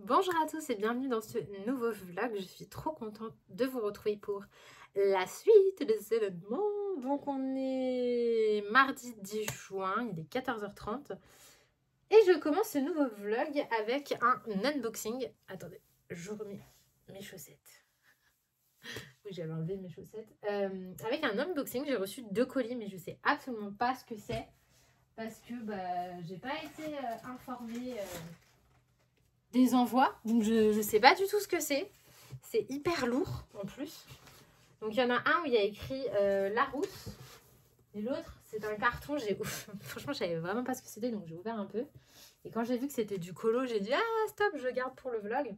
Bonjour à tous et bienvenue dans ce nouveau vlog. Je suis trop contente de vous retrouver pour la suite des événements. Donc on est mardi 10 juin, il est 14h30 et je commence ce nouveau vlog avec un unboxing. Attendez, je remets mes chaussettes. Oui, j'avais enlevé mes chaussettes. Avec un unboxing, j'ai reçu 2 colis mais je sais absolument pas ce que c'est parce que j'ai pas été informée des envois, donc je sais pas du tout ce que c'est. C'est hyper lourd en plus. Donc il y en a un où il y a écrit Larousse et l'autre c'est un carton. Franchement je savais vraiment pas ce que c'était, donc j'ai ouvert un peu et quand j'ai vu que c'était du colo, j'ai dit ah stop, je garde pour le vlog.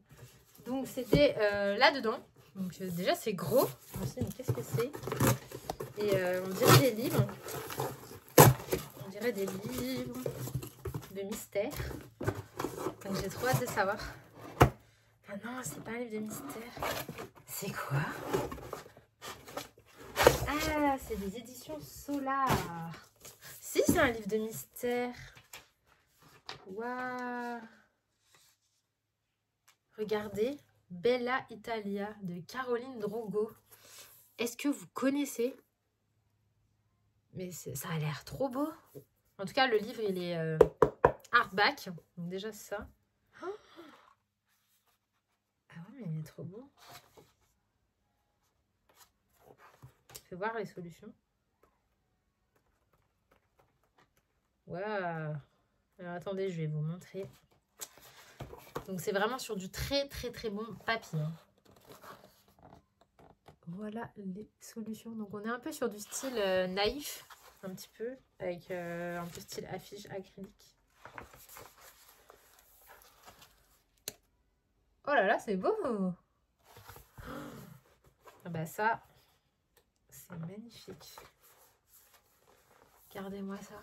Donc c'était là dedans. Donc déjà c'est gros. Je me suis dit mais qu'est-ce que c'est? Et on dirait des livres. On dirait des livres de mystère. Donc j'ai trop hâte de savoir. Ah non, c'est pas un livre de mystère. C'est quoi? Ah, c'est des éditions Solar. Si, c'est un livre de mystère. Waouh. Regardez. Bella Italia de Caroline Drogo. Est-ce que vous connaissez? Mais ça a l'air trop beau. En tout cas, le livre, il est hardback. Donc déjà ça. Ah ouais, mais il est trop beau. Je vais voir les solutions. Waouh. Alors attendez, je vais vous montrer. Donc c'est vraiment sur du très bon papier. Voilà les solutions. Donc on est un peu sur du style naïf, un petit peu, avec un peu style affiche acrylique. Oh là là, c'est beau! Ah bah ça, c'est magnifique. Regardez-moi ça.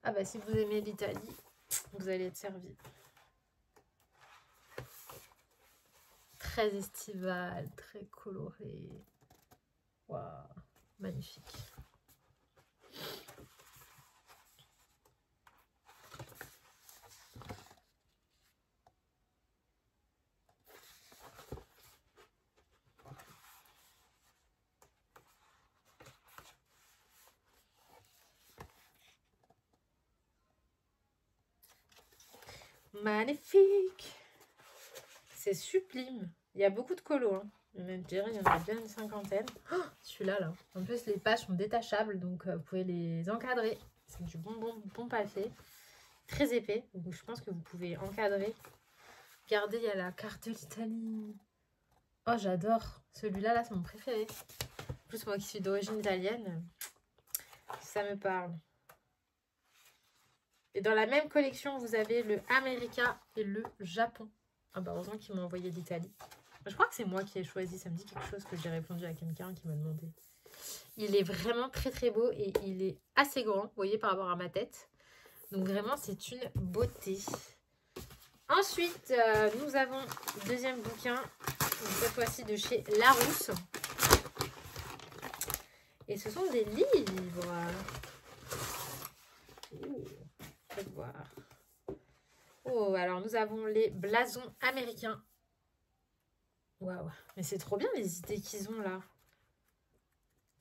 Ah bah si vous aimez l'Italie, vous allez être servi. Très estival, très coloré. Waouh, magnifique. Magnifique. C'est sublime. Il y a beaucoup de colos. Hein. Même, je dirais, il y en a bien une cinquantaine. Oh, celui-là, là. En plus, les pages sont détachables, donc vous pouvez les encadrer. C'est du bon papier. Très épais. Donc, je pense que vous pouvez encadrer. Regardez, il y a la carte de l'Italie. Oh, j'adore. Celui-là, là, c'est mon préféré. En plus, moi qui suis d'origine italienne, ça me parle. Et dans la même collection, vous avez le America et le Japon. Ah bah, heureusement qu'ils m'ont envoyé d'Italie. Je crois que c'est moi qui ai choisi. Ça me dit quelque chose que j'ai répondu à quelqu'un qui m'a demandé. Il est vraiment très beau et il est assez grand, vous voyez, par rapport à ma tête. Donc vraiment, c'est une beauté. Ensuite, nous avons le deuxième bouquin, cette fois-ci de chez Larousse. Et ce sont des livres. Faites voir. Oh, alors nous avons les blasons américains. Waouh, mais c'est trop bien les idées qu'ils ont là.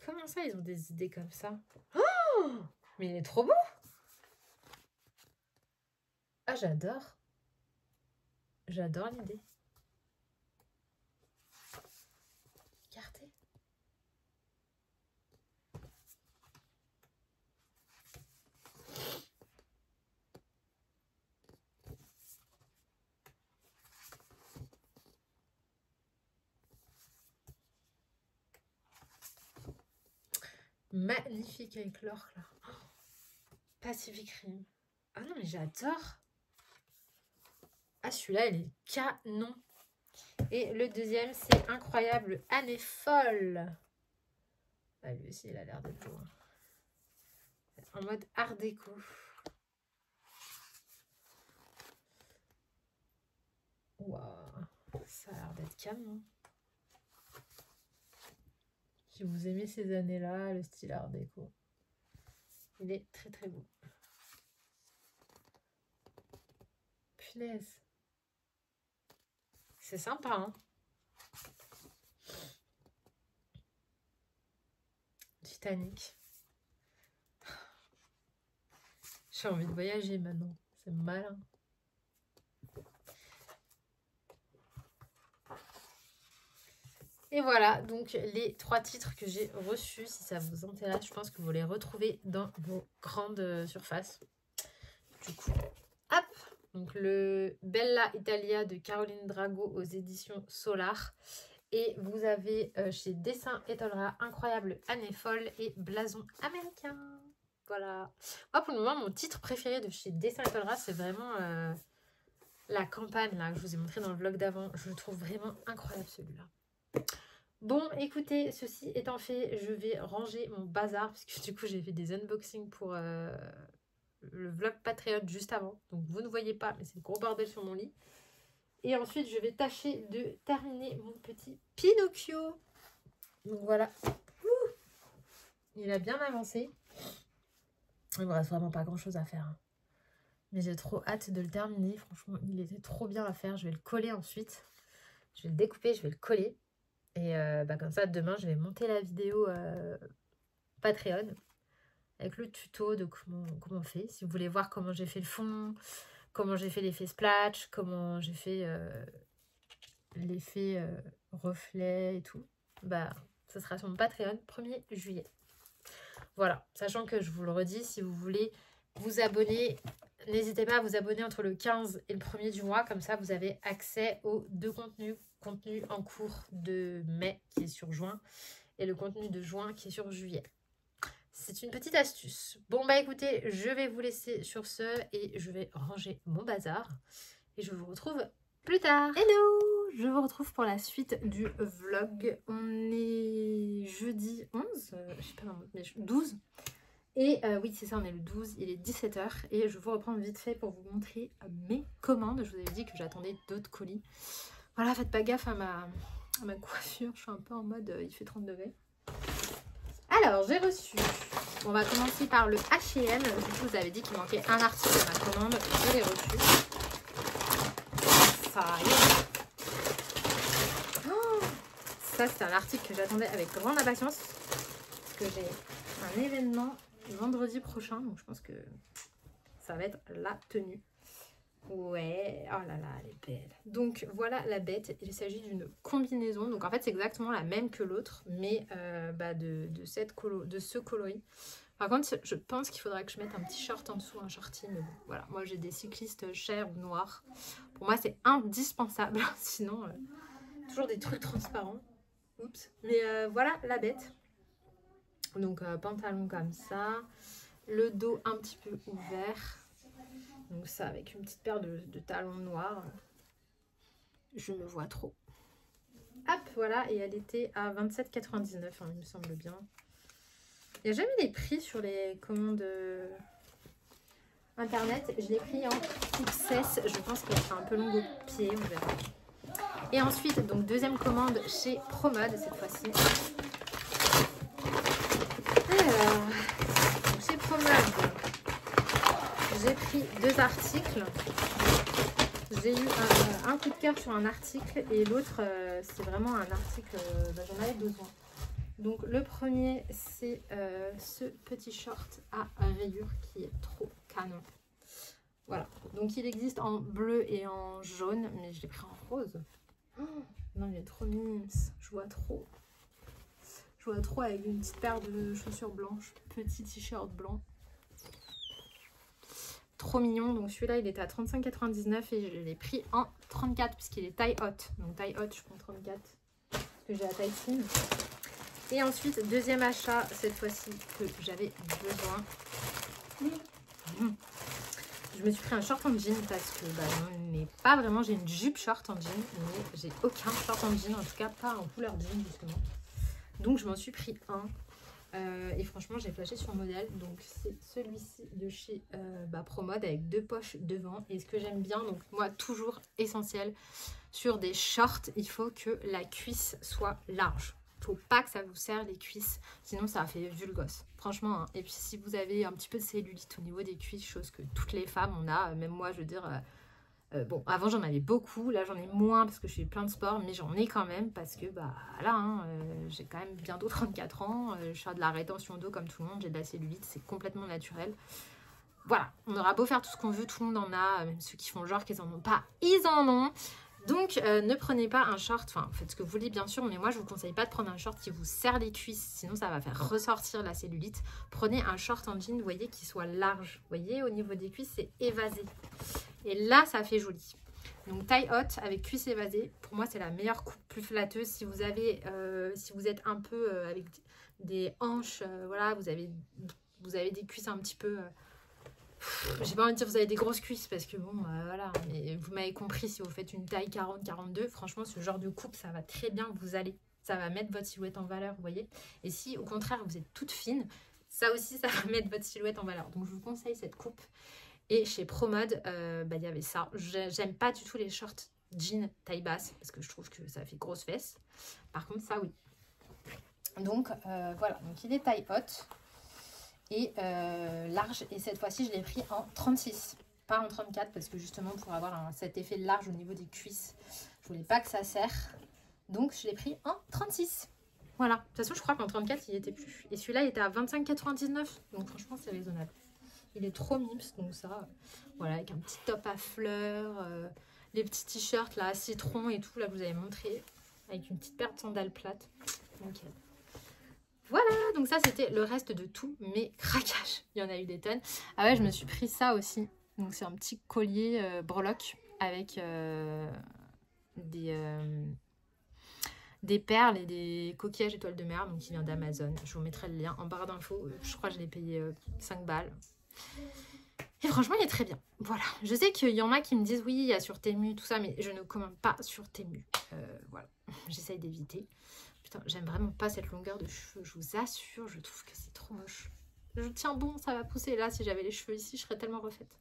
Comment ça, ils ont des idées comme ça? Oh, mais il est trop beau. Ah, j'adore. J'adore l'idée. Regardez. Magnifique avec l'orque là. Oh, Pacific Rim. Ah non, mais j'adore. Ah, celui-là, il est canon. Et le deuxième, c'est incroyable. Année folle. Ah, lui aussi, il a l'air d'être beau. En mode art déco. Waouh. Ça a l'air d'être canon. Si vous aimez ces années-là, le style art déco. Il est très beau. punaise. C'est sympa, hein. Titanic. J'ai envie de voyager maintenant. C'est malin. Et voilà, donc les 3 titres que j'ai reçus, si ça vous intéresse, je pense que vous les retrouvez dans vos grandes surfaces. Du coup, hop, donc le Bella Italia de Caroline Drago aux éditions Solar. Et vous avez chez Dessin Étolera Incroyable Année Folle et Blason Américain. Voilà. Moi, pour le moment, mon titre préféré de chez Dessin Étolera, c'est vraiment la campagne là, que je vous ai montré dans le vlog d'avant. Je le trouve vraiment incroyable celui-là. Bon, écoutez, ceci étant fait, je vais ranger mon bazar, parce que du coup, j'ai fait des unboxings pour le vlog Patreon juste avant. Donc, vous ne voyez pas, mais c'est le gros bordel sur mon lit. Et ensuite, je vais tâcher de terminer mon petit Pinocchio. Donc, voilà. Ouh, il a bien avancé. Il me reste vraiment pas grand-chose à faire, hein. Mais j'ai trop hâte de le terminer. Franchement, il était trop bien à faire. Je vais le coller ensuite. Je vais le découper, je vais le coller. Et comme ça, demain, je vais monter la vidéo Patreon avec le tuto de comment on fait. Si vous voulez voir comment j'ai fait le fond, comment j'ai fait l'effet splash, comment j'ai fait l'effet reflet et tout, ce sera sur mon Patreon 1er juillet. Voilà, sachant que je vous le redis, si vous voulez vous abonner, n'hésitez pas à vous abonner entre le 15 et le 1er du mois, comme ça vous avez accès aux 2 contenus en cours de mai qui est sur juin et le contenu de juin qui est sur juillet. C'est une petite astuce. Bon écoutez, je vais vous laisser sur ce et je vais ranger mon bazar et je vous retrouve plus tard. Hello, je vous retrouve pour la suite du vlog. On est jeudi 11, je sais pas, mais 12. Et oui, c'est ça, on est le 12, il est 17 h. Et je vous reprends vite fait pour vous montrer mes commandes. Je vous avais dit que j'attendais d'autres colis. Voilà, faites pas gaffe à ma coiffure. Je suis un peu en mode, il fait 30 degrés. Alors, j'ai reçu... On va commencer par le H&M. Je vous avais dit qu'il manquait un article de ma commande. Je l'ai reçu. Ça y est. Oh, ça, c'est un article que j'attendais avec grande impatience. Parce que j'ai un événement vendredi prochain. Donc, je pense que ça va être la tenue. Ouais, oh là là, elle est belle. Donc voilà la bête, il s'agit d'une combinaison. Donc en fait c'est exactement la même que l'autre, mais de ce coloris. Par contre, je pense qu'il faudra que je mette un petit short en dessous, un shorty. Mais bon, voilà, moi j'ai des cyclistes chers ou noirs. Pour moi c'est indispensable, sinon toujours des trucs transparents. Oups. Mais voilà la bête. Donc pantalon comme ça, le dos un petit peu ouvert. Donc ça, avec une petite paire de talons noirs, je me vois trop. Hop, voilà, et elle était à 27,99 €, hein, il me semble bien. Il n'y a jamais les prix sur les commandes internet. Je l'ai pris en XS, je pense qu'elle sera un peu longue au pied, on verra. Et ensuite, donc deuxième commande chez Promode cette fois-ci. Alors, chez Promode, j'ai pris 2 articles. J'ai eu un coup de cœur sur un article et l'autre, c'est vraiment un article dont j'en avais besoin. Donc le premier, c'est ce petit short à rayures qui est trop canon. Voilà, donc il existe en bleu et en jaune, mais je l'ai pris en rose. Oh, non, il est trop mignon, je vois trop. Je vois trop avec une petite paire de chaussures blanches, petit t-shirt blanc. Trop mignon, donc celui-là il était à 35,99 € et je l'ai pris en 34 puisqu'il est taille haute. Donc taille haute, je prends 34 parce que j'ai la taille fine. Et ensuite, deuxième achat cette fois-ci que j'avais besoin. Je me suis pris un short en jean parce que non, mais pas vraiment, j'ai une jupe short en jean, mais j'ai aucun short en jean, en tout cas pas en couleur jean justement. Donc je m'en suis pris un. Et franchement j'ai flashé sur le modèle, donc c'est celui-ci de chez Promode avec 2 poches devant. Et ce que j'aime bien, donc moi toujours essentiel sur des shorts, il faut que la cuisse soit large. Il ne faut pas que ça vous serre les cuisses, sinon ça fait vulgos, franchement, hein. Et puis si vous avez un petit peu de cellulite au niveau des cuisses, chose que toutes les femmes on a, même moi je veux dire Bon, avant j'en avais beaucoup, là j'en ai moins parce que je fais plein de sport, mais j'en ai quand même parce que bah là, hein, j'ai quand même bientôt 34 ans, je fais de la rétention d'eau comme tout le monde, j'ai de la cellulite, c'est complètement naturel. Voilà, on aura beau faire tout ce qu'on veut, tout le monde en a, même ceux qui font genre qu'ils en ont pas, ils en ont. Donc ne prenez pas un short, enfin faites ce que vous voulez bien sûr, mais moi je vous conseille pas de prendre un short qui vous serre les cuisses, sinon ça va faire ressortir la cellulite. Prenez un short en jean, vous voyez, qui soit large, vous voyez, au niveau des cuisses c'est évasé. Et là ça fait joli. Donc taille haute avec cuisses évasées, pour moi c'est la meilleure coupe, plus flatteuse. Si vous avez, si vous êtes un peu avec des hanches, voilà, vous avez des cuisses un petit peu... j'ai pas envie de dire vous avez des grosses cuisses parce que bon voilà, mais vous m'avez compris, si vous faites une taille 40-42, franchement ce genre de coupe ça va très bien vous aller, ça va mettre votre silhouette en valeur, vous voyez. Et si au contraire vous êtes toute fine, ça aussi ça va mettre votre silhouette en valeur. Donc je vous conseille cette coupe. Et chez ProMode, il y avait ça. J'aime pas du tout les shorts jeans taille basse parce que je trouve que ça fait grosse fesse. Par contre ça oui. Donc voilà, donc il est taille haute et large, et cette fois-ci je l'ai pris en 36, pas en 34 parce que justement pour avoir cet effet large au niveau des cuisses, je voulais pas que ça serre, donc je l'ai pris en 36. Voilà, de toute façon je crois qu'en 34 il était plus, et celui-là il était à 25,99, donc franchement c'est raisonnable. Il est trop mips, donc ça, voilà, avec un petit top à fleurs, les petits t-shirts là, citron et tout, là vous avez montré, avec une petite paire de sandales plates, nickel. Voilà, donc ça c'était le reste de tous mes craquages. Il y en a eu des tonnes. Ah ouais, je me suis pris ça aussi. Donc c'est un petit collier breloque avec des perles et des coquillages étoiles de mer. Donc il vient d'Amazon. Je vous mettrai le lien en barre d'infos. Je crois que je l'ai payé 5 balles. Et franchement, il est très bien. Voilà. Je sais qu'il y en a qui me disent oui, il y a sur Temu, tout ça, mais je ne commande pas sur Temu. Voilà. J'essaye d'éviter. Putain, j'aime vraiment pas cette longueur de cheveux, je vous assure, je trouve que c'est trop moche. Je tiens bon, ça va pousser. Là, si j'avais les cheveux ici, je serais tellement refaite.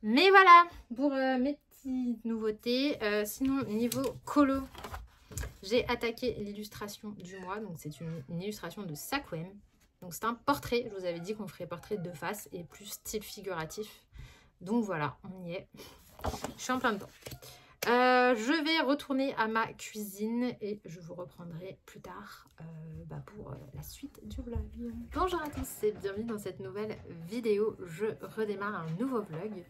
Mais voilà, pour mes petites nouveautés. Sinon, niveau colo, j'ai attaqué l'illustration du mois. Donc, c'est une illustration de Sakwem. Donc, c'est un portrait. Je vous avais dit qu'on ferait portrait de face et plus style figuratif. Donc, voilà, on y est. Je suis en plein dedans. Je vais retourner à ma cuisine et je vous reprendrai plus tard pour la suite du vlog. Bonjour à tous et bienvenue dans cette nouvelle vidéo. Je redémarre un nouveau vlog.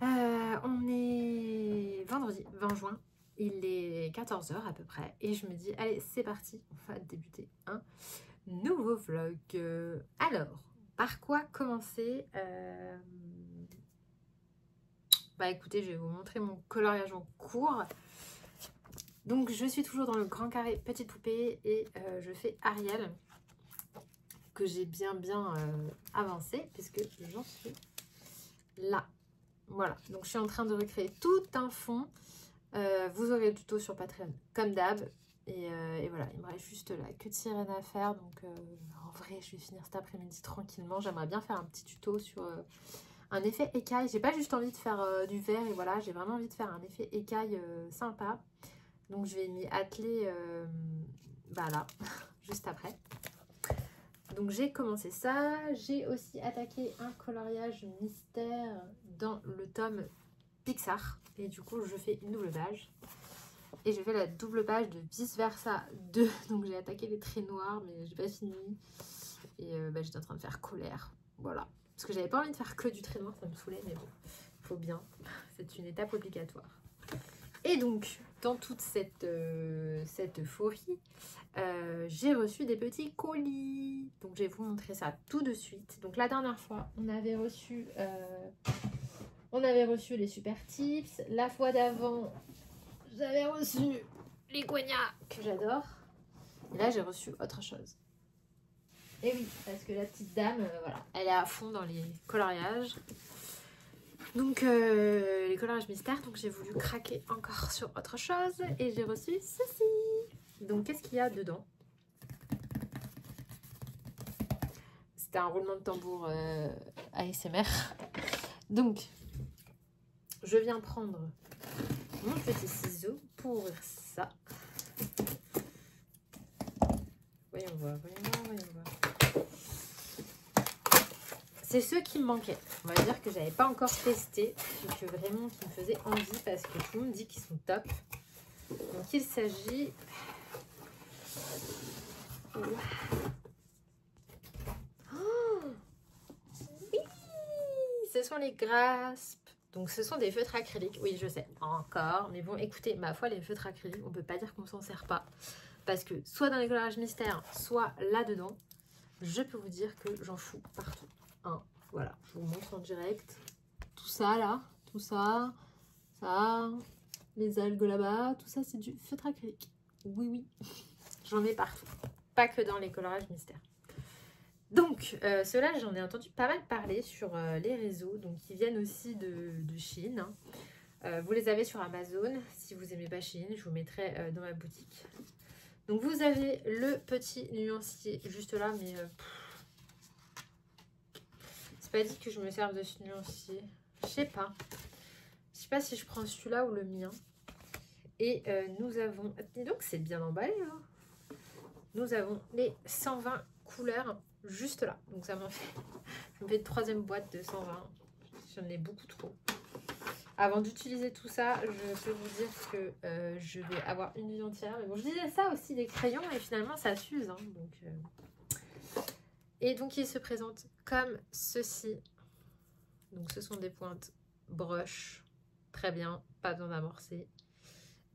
On est vendredi 20 juin, il est 14 h à peu près et je me dis allez c'est parti, on va débuter un nouveau vlog. Alors, par quoi commencer? Écoutez, je vais vous montrer mon coloriage en cours. Donc je suis toujours dans le grand carré petite poupée et je fais Ariel, que j'ai bien avancé puisque j'en suis là. Voilà, donc je suis en train de recréer tout un fond. Vous aurez le tuto sur Patreon comme d'hab. Et voilà, il me reste juste la queue de sirène à faire. Donc en vrai, je vais finir cet après-midi tranquillement. J'aimerais bien faire un petit tuto sur... un effet écaille. J'ai pas juste envie de faire du vert et voilà, j'ai vraiment envie de faire un effet écaille sympa. Donc je vais m'y atteler là, juste après. Donc j'ai commencé ça. J'ai aussi attaqué un coloriage mystère dans le tome Pixar. Et du coup je fais une double page. Et je fais la double page de Vice Versa 2. Donc j'ai attaqué les traits noirs mais j'ai pas fini. Et j'étais en train de faire colère. Voilà. Parce que j'avais pas envie de faire que du trait noir, ça me saoulait, mais bon, il faut bien. C'est une étape obligatoire. Et donc, dans toute cette euphorie, j'ai reçu des petits colis. Donc, je vais vous montrer ça tout de suite. Donc, la dernière fois, on avait reçu les super tips. La fois d'avant, j'avais reçu les coignats que j'adore. Et là, j'ai reçu autre chose. Et oui, parce que la petite dame, voilà, elle est à fond dans les coloriages. Donc, les coloriages mystères. Donc, j'ai voulu craquer encore sur autre chose. Et j'ai reçu ceci. Donc, qu'est-ce qu'il y a dedans? C'était un roulement de tambour ASMR. Donc, je viens prendre mon petit ciseau pour ouvrir ça. Voyons voir. c'est ceux qui me manquaient. On va dire que j'avais pas encore testé, et que vraiment qui me faisait envie parce que tout le monde dit qu'ils sont top. Donc il s'agit... Oh oui, ce sont les graspes. Donc ce sont des feutres acryliques. Oui, je sais, encore. Mais bon, écoutez, ma foi, les feutres acryliques, on peut pas dire qu'on s'en sert pas. Parce que soit dans les collages mystères, soit là-dedans, je peux vous dire que j'en fous partout. Hein, voilà, je vous montre en direct. Tout ça là, tout ça, ça, les algues là-bas, tout ça c'est du feutre acrylique. Oui, oui, j'en ai partout. Pas que dans les collages mystères. Donc, ceux-là, j'en ai entendu pas mal parler sur les réseaux. Donc, ils viennent aussi de Chine. Hein. Vous les avez sur Amazon. Si vous n'aimez pas Chine, je vous mettrai dans ma boutique. Donc, vous avez le petit nuancier juste là. Mais c'est pas dit que je me serve de ce nuancier. Je sais pas. Je sais pas si je prends celui-là ou le mien. Et nous avons... Et donc, c'est bien emballé. Hein. Nous avons les 120 couleurs juste là. Donc ça me fait une troisième boîte de 120. J'en ai beaucoup trop. Avant d'utiliser tout ça, je peux vous dire que je vais avoir une vie entière. Mais bon, je disais ça aussi des crayons et finalement ça s'use. Hein, Et donc il se présente comme ceci. Donc ce sont des pointes brush. Très bien, pas besoin d'amorcer.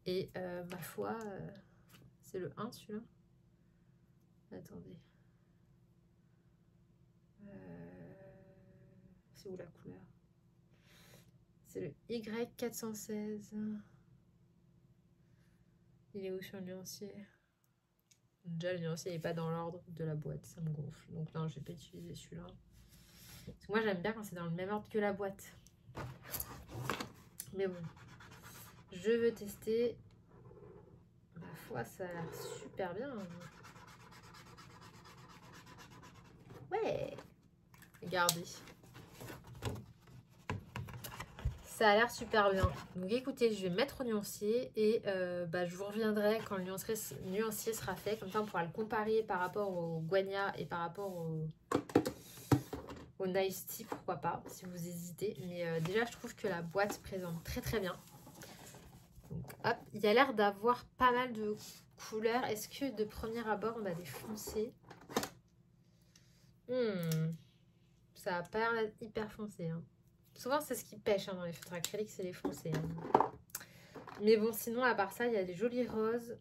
Et ma foi, c'est le 1 celui-là. Attendez. C'est où la couleur? C'est le Y416. Il est où sur le nuancier? Déjà le nuancier n'est pas dans l'ordre de la boîte, ça me gonfle. Donc non, je vais pas utiliser celui-là. Parce que moi j'aime bien quand c'est dans le même ordre que la boîte. Mais bon, je veux tester. Ma foi, ça a l'air super bien. Ouais, regardez. Ça a l'air super bien. Donc écoutez, je vais mettre au nuancier et je vous reviendrai quand le nuancier sera fait. Comme ça, on pourra le comparer par rapport au Guagna et par rapport au Nice Tea, pourquoi pas, si vous hésitez. Mais déjà, je trouve que la boîte présente très très bien. Donc hop, il y a l'air d'avoir pas mal de couleurs. Est-ce que de premier abord, on a des foncés? Ça a pas l'air d'être hyper foncé. Hein. Souvent, c'est ce qui pêche hein, dans les feutres acryliques, c'est les foncés. Hein. Mais bon, sinon, à part ça, il y a des jolis roses.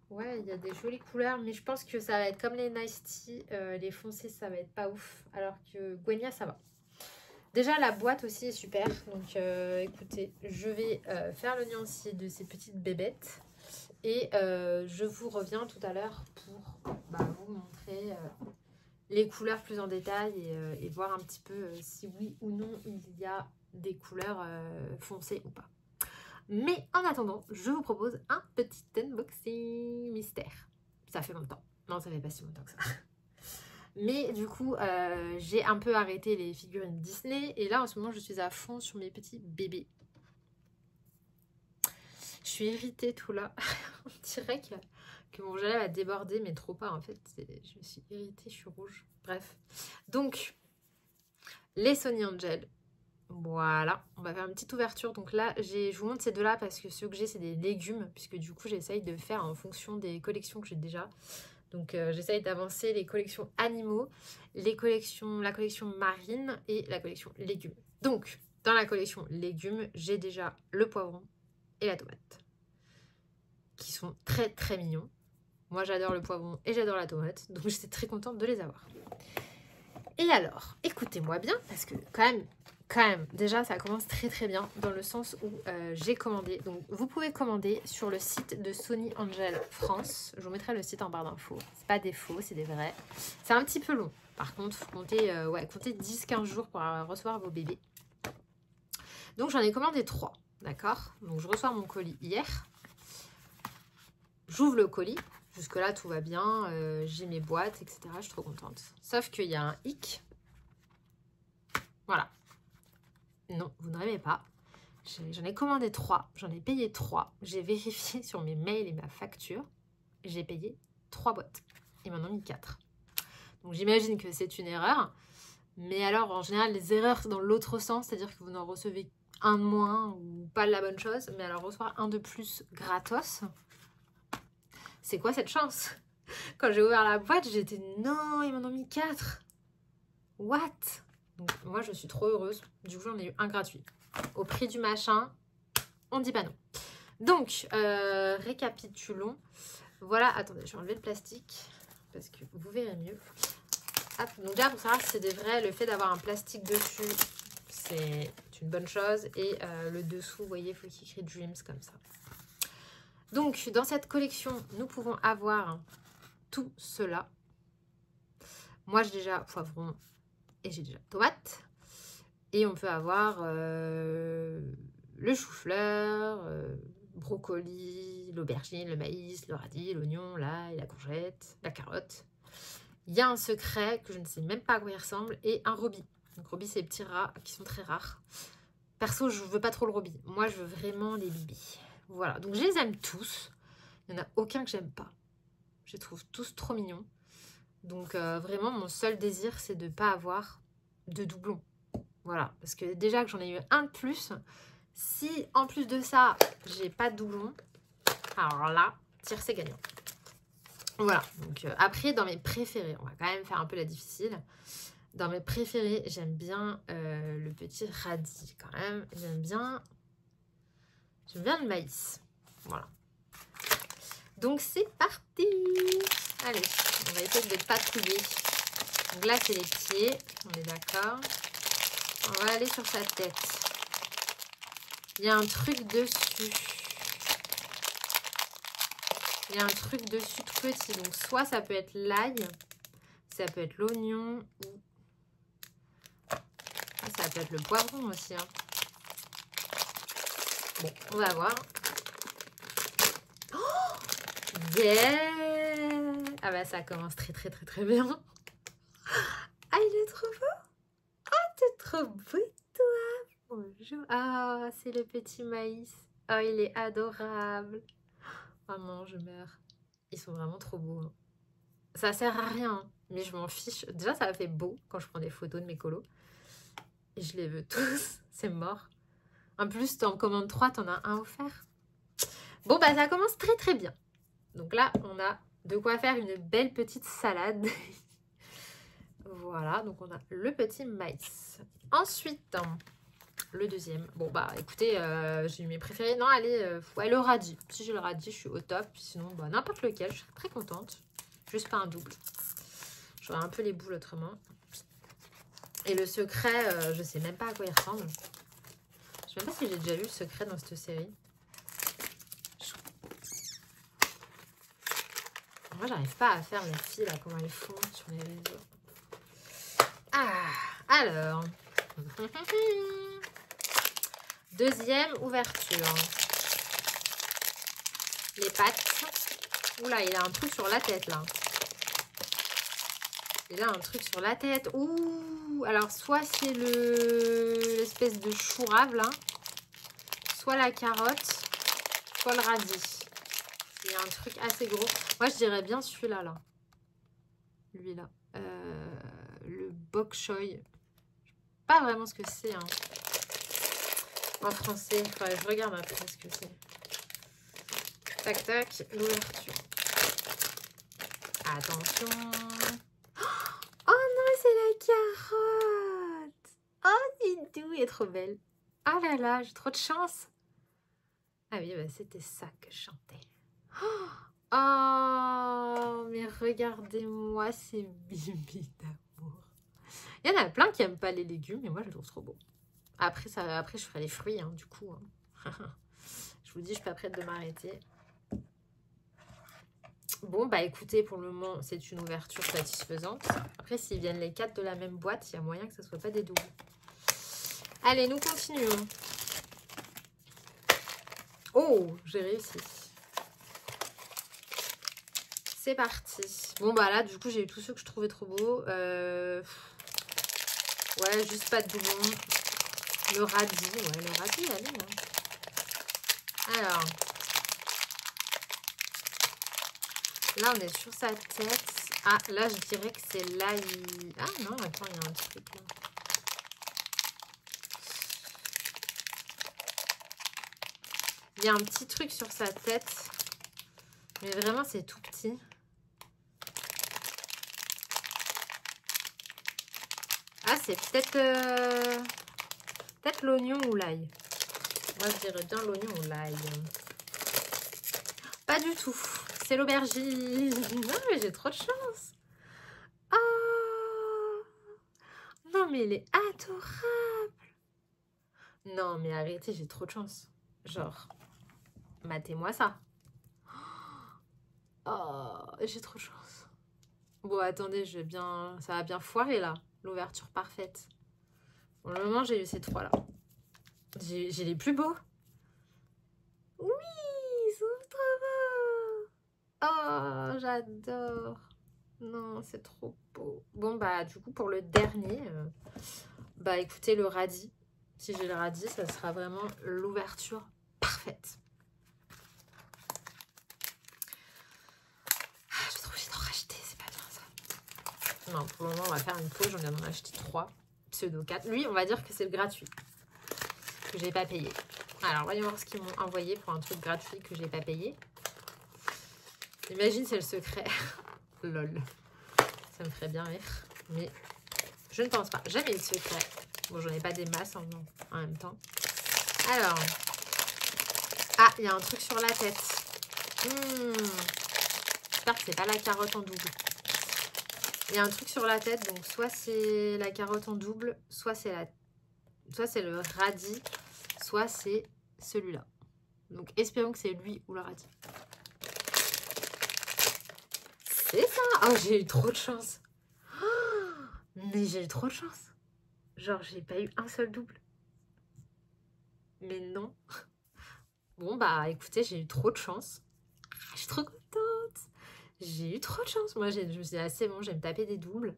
Ouais, il y a des jolies couleurs, mais je pense que ça va être comme les Nice Tea. Les foncés, ça va être pas ouf. Alors que Guagna, ça va. Déjà, la boîte aussi est super. Donc, écoutez, je vais faire le nuancier de ces petites bébêtes. Et je vous reviens tout à l'heure pour vous montrer... les couleurs plus en détail et voir un petit peu si oui ou non il y a des couleurs foncées ou pas. Mais en attendant, je vous propose un petit unboxing mystère. Ça fait longtemps. Non, ça fait pas si longtemps que ça. Mais du coup, j'ai un peu arrêté les figurines Disney et là en ce moment je suis à fond sur mes petits bébés. Je suis irritée tout là. On dirait que mon gelé va déborder, mais trop pas en fait. Je me suis irritée, je suis rouge. Bref. Donc, les Sonny Angel. Voilà. On va faire une petite ouverture. Donc là, je vous montre ces deux-là parce que ceux que j'ai, c'est des légumes. Puisque du coup, j'essaye de faire en fonction des collections que j'ai déjà. Donc, j'essaye d'avancer les collections animaux, la collection marine et la collection légumes. Donc, dans la collection légumes, j'ai déjà le poivron et la tomate. Qui sont très très mignons. Moi j'adore le poivron et j'adore la tomate, donc j'étais très contente de les avoir. Et alors, écoutez-moi bien, parce que quand même, déjà ça commence très très bien, dans le sens où j'ai commandé. Donc vous pouvez commander sur le site de Sonny Angel France. Je vous mettrai le site en barre d'infos. C'est pas des faux, c'est des vrais. C'est un petit peu long. Par contre, comptez 10-15 jours pour recevoir vos bébés. Donc j'en ai commandé 3, d'accord? Donc je reçois mon colis hier. J'ouvre le colis, jusque là tout va bien, j'ai mes boîtes, etc. Je suis trop contente. Sauf qu'il y a un hic. Voilà. Non, vous ne rêvez pas. J'en ai commandé 3, j'en ai payé 3. J'ai vérifié sur mes mails et ma facture. J'ai payé 3 boîtes. Ils m'en ont mis 4. Donc j'imagine que c'est une erreur. Mais alors, en général, les erreurs, c'est dans l'autre sens, c'est-à-dire que vous en recevez un de moins ou pas la bonne chose, mais alors recevoir un de plus gratos, c'est quoi cette chance? Quand j'ai ouvert la boîte, j'étais non, ils m'en ont mis 4. What? Donc moi, je suis trop heureuse. Du coup, j'en ai eu un gratuit. Au prix du machin, on dit pas non. Donc, récapitulons. Voilà, attendez, je vais enlever le plastique parce que vous verrez mieux. Hop, donc déjà, pour savoir si c'est des vrais, le fait d'avoir un plastique dessus, c'est une bonne chose. Et le dessous, vous voyez, il faut qu'il écrit Dreams comme ça. Donc, dans cette collection, nous pouvons avoir tout cela. Moi, j'ai déjà poivron et j'ai déjà tomate. Et on peut avoir le chou-fleur, brocoli, l'aubergine, le maïs, le radis, l'oignon, l'ail, la courgette, la carotte. Il y a un secret que je ne sais même pas à quoi il ressemble et un robi. Donc robi, c'est les petits rats qui sont très rares. Perso, je veux pas trop le robi. Moi, je veux vraiment les bibis. Voilà, donc je les aime tous. Il n'y en a aucun que j'aime pas. Je les trouve tous trop mignons. Donc vraiment, mon seul désir, c'est de ne pas avoir de doublons. Voilà, parce que déjà que j'en ai eu un de plus, si en plus de ça, j'ai pas de doublons, alors là, tire c'est gagnant. Voilà, donc après, dans mes préférés, on va quand même faire un peu la difficile. Dans mes préférés, j'aime bien le petit radis quand même. J'aime bien le maïs. Voilà. Donc c'est parti. Allez, on va essayer de ne pas trouiller. Donc là, c'est les pieds, on est d'accord. On va aller sur sa tête. Il y a un truc dessus. Il y a un truc dessus tout petit. Donc soit ça peut être l'ail, ça peut être l'oignon, ou ça peut être le poivron aussi. Hein. Bon, on va voir. Oh yeah. Ah bah ça commence très bien. Ah, il est trop beau. Ah, t'es trop beau toi. Bonjour. Ah, c'est le petit maïs. Oh, il est adorable. Oh non, je meurs. Ils sont vraiment trop beaux. Hein. Ça sert à rien, mais je m'en fiche. Déjà, ça fait beau quand je prends des photos de mes colos. Et je les veux tous. C'est mort. En plus, t'en commandes 3, t'en as un offert. Bon, bah ça commence très bien. Donc là, on a de quoi faire une belle petite salade. Voilà, donc on a le petit maïs. Ensuite, le deuxième. Bon, bah écoutez, j'ai eu mes préférés. Non, allez, ouais, le radis. Si j'ai le radis, je suis au top. Sinon, bah, n'importe lequel, je serais très contente. Juste pas un double. J'aurais un peu les boules autrement. Et le secret, je sais même pas à quoi il ressemble. Je sais même pas si j'ai déjà lu le secret dans cette série. Moi, j'arrive pas à faire les filles, là, comment elles font sur les réseaux. Ah, alors. Deuxième ouverture. Les pattes. Oula, il a un truc sur la tête, là. Il a un truc sur la tête. Ouh, alors, soit c'est l'espèce de chou rave, là. Soit la carotte. Soit le radis. Il y a un truc assez gros. Moi, je dirais bien celui-là, là. Lui-là. Le bok choy. Pas vraiment ce que c'est, hein. En français. Faudrait que je regarde après ce que c'est. Tac, tac. L'ouverture. Attention. Oh non, c'est la carotte. Oh, c'est doux. Elle est trop belle. Oh là là, j'ai trop de chance. Ah oui, bah, c'était ça que je chantais. Oh, mais regardez-moi ces bibis d'amour. Il y en a plein qui n'aiment pas les légumes, mais moi je le trouve trop beau. Après, je ferai les fruits, hein, du coup. Hein. Je vous dis, je suis pas prête de m'arrêter. Bon, bah écoutez, pour le moment, c'est une ouverture satisfaisante. Après, s'ils viennent les 4 de la même boîte, il y a moyen que ça ne soit pas des doubles. Allez, nous continuons. Oh, j'ai réussi. C'est parti. Bon, bah là, du coup, j'ai eu tous ceux que je trouvais trop beaux. Ouais, juste pas de doublon. Le radis. Ouais, le radis, allez. Hein. Alors. Là, on est sur sa tête. Ah, là, je dirais que c'est l'ail. Ah non, attends, il y a un truc là. Il y a un petit truc sur sa tête. Mais vraiment, c'est tout petit. Ah, c'est peut-être peut-être l'oignon ou l'ail. Moi, je dirais bien l'oignon ou l'ail. Pas du tout. C'est l'aubergine. Non, mais j'ai trop de chance. Oh non, mais il est adorable. Non, mais arrêtez, j'ai trop de chance. Genre, matez-moi ça. Oh, j'ai trop de chance. Bon, attendez, ça va bien foirer là. L'ouverture parfaite. Pour le moment, j'ai eu ces trois là. J'ai les plus beaux. Oui, ils sont trop beaux. Oh, j'adore. Non, c'est trop beau. Bon, bah, du coup, pour le dernier, bah, écoutez, le radis. Si j'ai le radis, ça sera vraiment l'ouverture parfaite. Ah, j'ai trop envie d'en racheter, c'est pas bien ça. Non, pour le moment, on va faire une pause. J'en viens d'en acheter 3. Pseudo 4. Lui, on va dire que c'est le gratuit. Que j'ai pas payé. Alors, voyons voir ce qu'ils m'ont envoyé pour un truc gratuit que j'ai pas payé. Imagine, c'est le secret. Lol. Ça me ferait bien rire. Mais je ne pense pas. Jamais le secret. Bon, j'en ai pas des masses en même temps. Alors. Ah, il y a un truc sur la tête. J'espère que c'est pas la carotte en double. Il y a un truc sur la tête. Donc, soit c'est la carotte en double, soit c'est le radis, soit c'est celui-là. Donc, espérons que c'est lui ou le radis. C'est ça. Oh, j'ai eu trop de chance. Oh, mais j'ai eu trop de chance. Genre, j'ai pas eu un seul double. Mais non. Bon, bah, écoutez, j'ai eu trop de chance. Je suis trop contente. J'ai eu trop de chance. Moi, je me suis dit, ah, c'est bon, je vais me taper des doubles.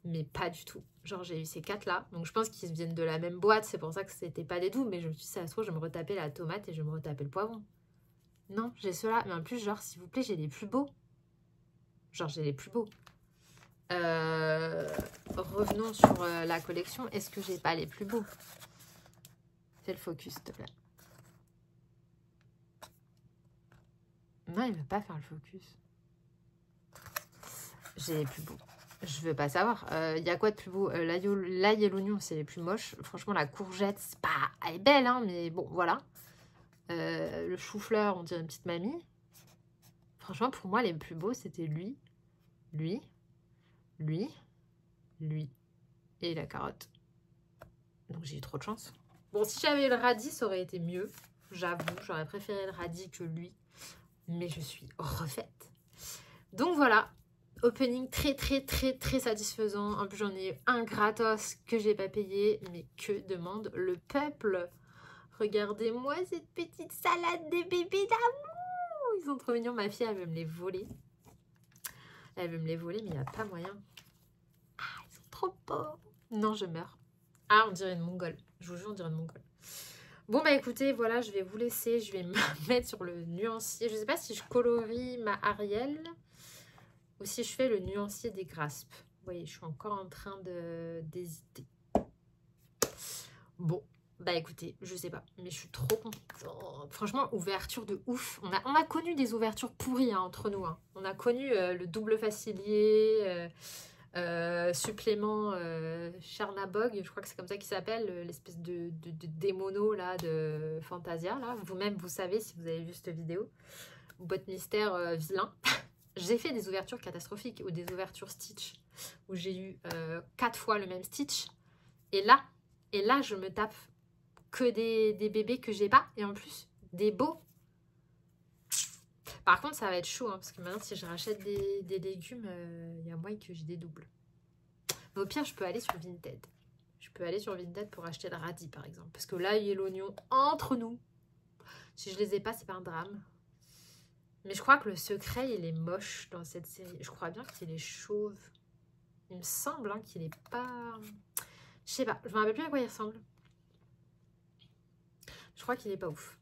Mais pas du tout. Genre, j'ai eu ces 4-là. Donc, je pense qu'ils viennent de la même boîte. C'est pour ça que c'était pas des doubles. Mais je me suis dit, ça se trouve, je vais me retaper la tomate et je vais me retaper le poivron. Non, j'ai ceux-là. Mais en plus, genre, s'il vous plaît, j'ai les plus beaux. Genre, j'ai les plus beaux. Revenons sur la collection. Est-ce que j'ai pas les plus beaux? Fais le focus, s'il te plaît. Non, il veut pas faire le focus. J'ai les plus beaux. Je veux pas savoir. Il y a quoi de plus beau? L'ail et l'oignon, c'est les plus moches. Franchement, la courgette, c'est pas... Elle est belle, hein, mais bon, voilà. Le chou-fleur, on dirait une petite mamie. Franchement, pour moi, les plus beaux, c'était lui, lui, lui, lui et la carotte. Donc, j'ai eu trop de chance. Bon, si j'avais le radis, ça aurait été mieux. J'avoue, j'aurais préféré le radis que lui. Mais je suis refaite. Donc, voilà. Opening très satisfaisant. En plus, j'en ai eu un gratos que j'ai pas payé. Mais que demande le peuple? Regardez-moi cette petite salade de bébés d'amour. Ils sont trop mignons. Ma fille, elle veut me les voler. Elle veut me les voler, mais il n'y a pas moyen. Ah, ils sont trop beaux. Non, je meurs. Ah, on dirait une mongole. Je vous jure, on dirait une mongole. Bon, bah écoutez, voilà, je vais vous laisser. Je vais me mettre sur le nuancier. Je ne sais pas si je colorie ma Ariel ou si je fais le nuancier des graspes. Vous voyez, je suis encore en train d'hésiter. Bon, bah écoutez, je sais pas, mais je suis trop contente. Franchement, ouverture de ouf. On a connu des ouvertures pourries hein, entre nous. Hein. On a connu le double facilier, supplément Chernabog, je crois que c'est comme ça qu'il s'appelle, l'espèce de démono là, de Fantasia. Vous-même, vous savez si vous avez vu cette vidéo. Boîte mystère vilain. J'ai fait des ouvertures catastrophiques ou des ouvertures Stitch où j'ai eu 4 fois le même Stitch. Et là, je me tape que des bébés que j'ai pas. Et en plus, des beaux. Par contre, ça va être chaud. Hein, parce que maintenant, si je rachète des légumes, il y a moyen que j'ai des doubles. Mais au pire, je peux aller sur Vinted. Je peux aller sur Vinted pour acheter le radis, par exemple. Parce que là, il y a l'oignon entre nous. Si je les ai pas, c'est pas un drame. Mais je crois que le secret, il est moche dans cette série. Je crois bien qu'il est chauve. Il me semble hein, qu'il est pas... Je sais pas, je me rappelle plus à quoi il ressemble. Je crois qu'il est pas ouf.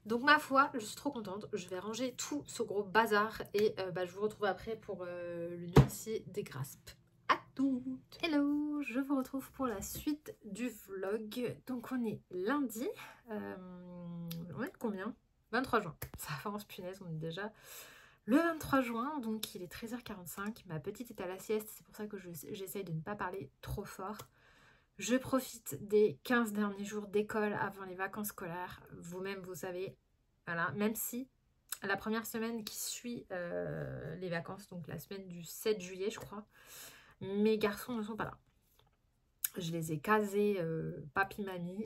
Donc ma foi, je suis trop contente. Je vais ranger tout ce gros bazar et je vous retrouve après pour le nuncier des graspes. À toutes. Hello, je vous retrouve pour la suite du vlog. Donc on est lundi. On est combien? 23 juin. Ça avance, punaise, on est déjà le 23 juin. Donc il est 13h45. Ma petite est à la sieste. C'est pour ça que j'essaye de ne pas parler trop fort. Je profite des 15 derniers jours d'école avant les vacances scolaires. Vous-même, vous savez, voilà, même si la première semaine qui suit les vacances, donc la semaine du 7 juillet, je crois, mes garçons ne sont pas là. Je les ai casés papi-mamie.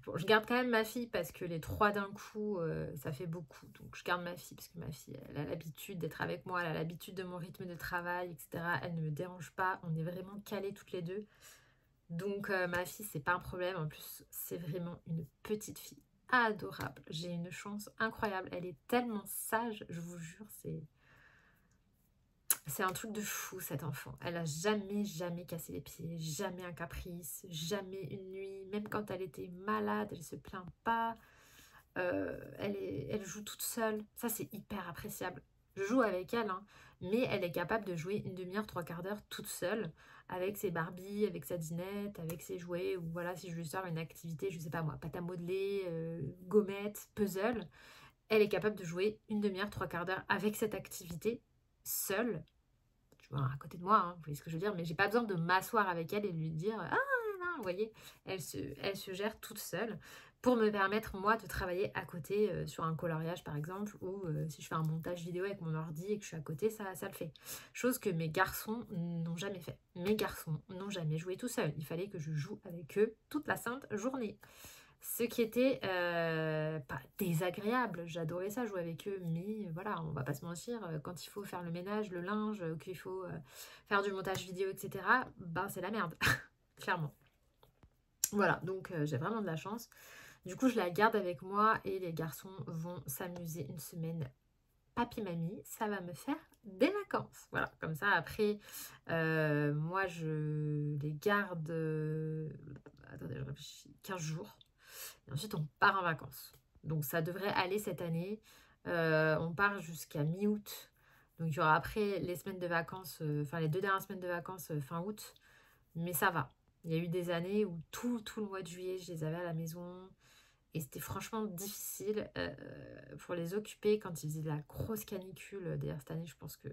Bon, je garde quand même ma fille parce que les 3 d'un coup, ça fait beaucoup. Donc je garde ma fille parce que ma fille, elle a l'habitude d'être avec moi, elle a l'habitude de mon rythme de travail, etc. Elle ne me dérange pas, on est vraiment calés toutes les deux. Donc ma fille, c'est pas un problème. En plus, c'est vraiment une petite fille adorable. J'ai une chance incroyable. Elle est tellement sage, je vous jure, c'est un truc de fou cette enfant. Elle a jamais cassé les pieds, jamais un caprice, jamais une nuit. Même quand elle était malade, elle se plaint pas. Elle joue toute seule. Ça, c'est hyper appréciable. Je joue avec elle, hein, mais elle est capable de jouer une demi-heure, 3/4 d'heure toute seule, avec ses Barbies, avec sa dinette, avec ses jouets, ou voilà, si je lui sors une activité, je sais pas moi, pâte à modeler, gommette, puzzle, elle est capable de jouer une demi-heure, 3/4 d'heure avec cette activité seule, tu vois, à côté de moi, hein, vous voyez ce que je veux dire, mais j'ai pas besoin de m'asseoir avec elle et de lui dire ah non, vous voyez, elle se gère toute seule pour me permettre moi de travailler à côté sur un coloriage par exemple, ou si je fais un montage vidéo avec mon ordi et que je suis à côté, ça le fait. Chose que mes garçons n'ont jamais fait. Mes garçons n'ont jamais joué tout seuls. Il fallait que je joue avec eux toute la sainte journée. Ce qui était pas désagréable, j'adorais ça, jouer avec eux, mais voilà, on va pas se mentir, quand il faut faire le ménage, le linge, qu'il faut faire du montage vidéo, etc., ben c'est la merde, clairement. Voilà, donc j'ai vraiment de la chance. Du coup, je la garde avec moi et les garçons vont s'amuser une semaine papy-mamie. Ça va me faire des vacances. Voilà, comme ça, après, moi, je les garde, attendez, je réfléchis, 15 jours. Et ensuite, on part en vacances. Donc, ça devrait aller cette année. On part jusqu'à mi-août. Donc, il y aura après les semaines de vacances, enfin les 2 dernières semaines de vacances fin août. Mais ça va. Il y a eu des années où tout le mois de juillet, je les avais à la maison. Et c'était franchement difficile pour les occuper quand il faisait de la grosse canicule. D'ailleurs, cette année, je pense que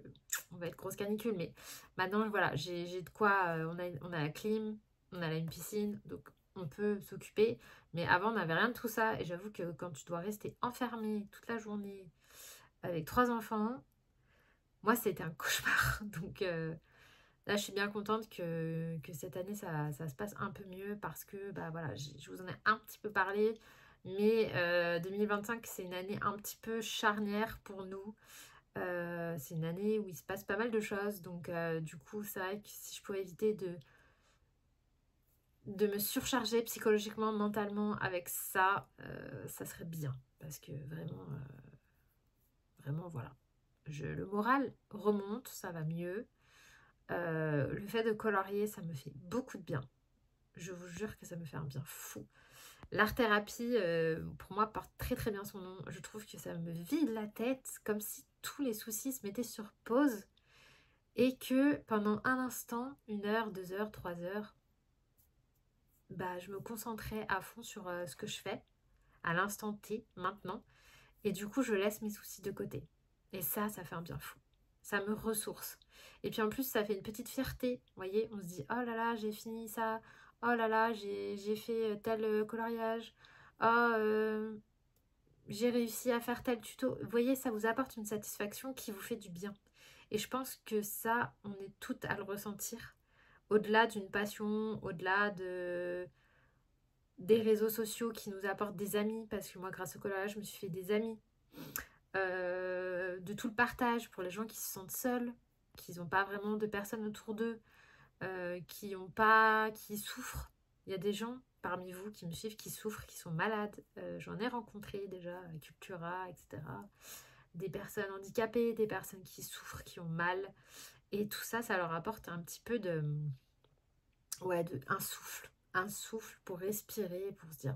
on va être grosse canicule. Mais maintenant, voilà, j'ai de quoi. On a la clim, on a là une piscine. Donc, on peut s'occuper. Mais avant, on n'avait rien de tout ça. Et j'avoue que quand tu dois rester enfermé toute la journée avec 3 enfants, moi, c'était un cauchemar. Donc, là, je suis bien contente que cette année, ça se passe un peu mieux parce que, bah voilà, je vous en ai un petit peu parlé. Mais 2025, c'est une année un petit peu charnière pour nous. C'est une année où il se passe pas mal de choses. Donc, du coup, c'est vrai que si je pouvais éviter de me surcharger psychologiquement, mentalement avec ça, ça serait bien. Parce que vraiment, voilà. Le moral remonte, ça va mieux. Le fait de colorier, ça me fait beaucoup de bien. Je vous jure que ça me fait un bien fou. L'art-thérapie, pour moi, porte très très bien son nom. Je trouve que ça me vide la tête, comme si tous les soucis se mettaient sur pause et que pendant un instant, 1 heure, 2 heures, 3 heures, bah, je me concentrais à fond sur ce que je fais, à l'instant T, maintenant. Et du coup, je laisse mes soucis de côté. Et ça fait un bien fou. Ça me ressource. Et puis en plus, ça fait une petite fierté. Vous voyez, on se dit, oh là là, j'ai fini ça. Oh là là, j'ai fait tel coloriage. Oh, j'ai réussi à faire tel tuto. Vous voyez, ça vous apporte une satisfaction qui vous fait du bien. Et je pense que ça, on est toutes à le ressentir. Au-delà d'une passion, au-delà des réseaux sociaux qui nous apportent des amis. Parce que moi, grâce au coloriage, je me suis fait des amis. De tout le partage pour les gens qui se sentent seuls, qui n'ont pas vraiment de personnes autour d'eux, qui souffrent. Il y a des gens parmi vous qui me suivent qui souffrent, qui sont malades. J'en ai rencontré déjà à Cultura, etc. Des personnes handicapées, des personnes qui souffrent, qui ont mal. Et tout ça, ça leur apporte un petit peu un souffle pour respirer, pour se dire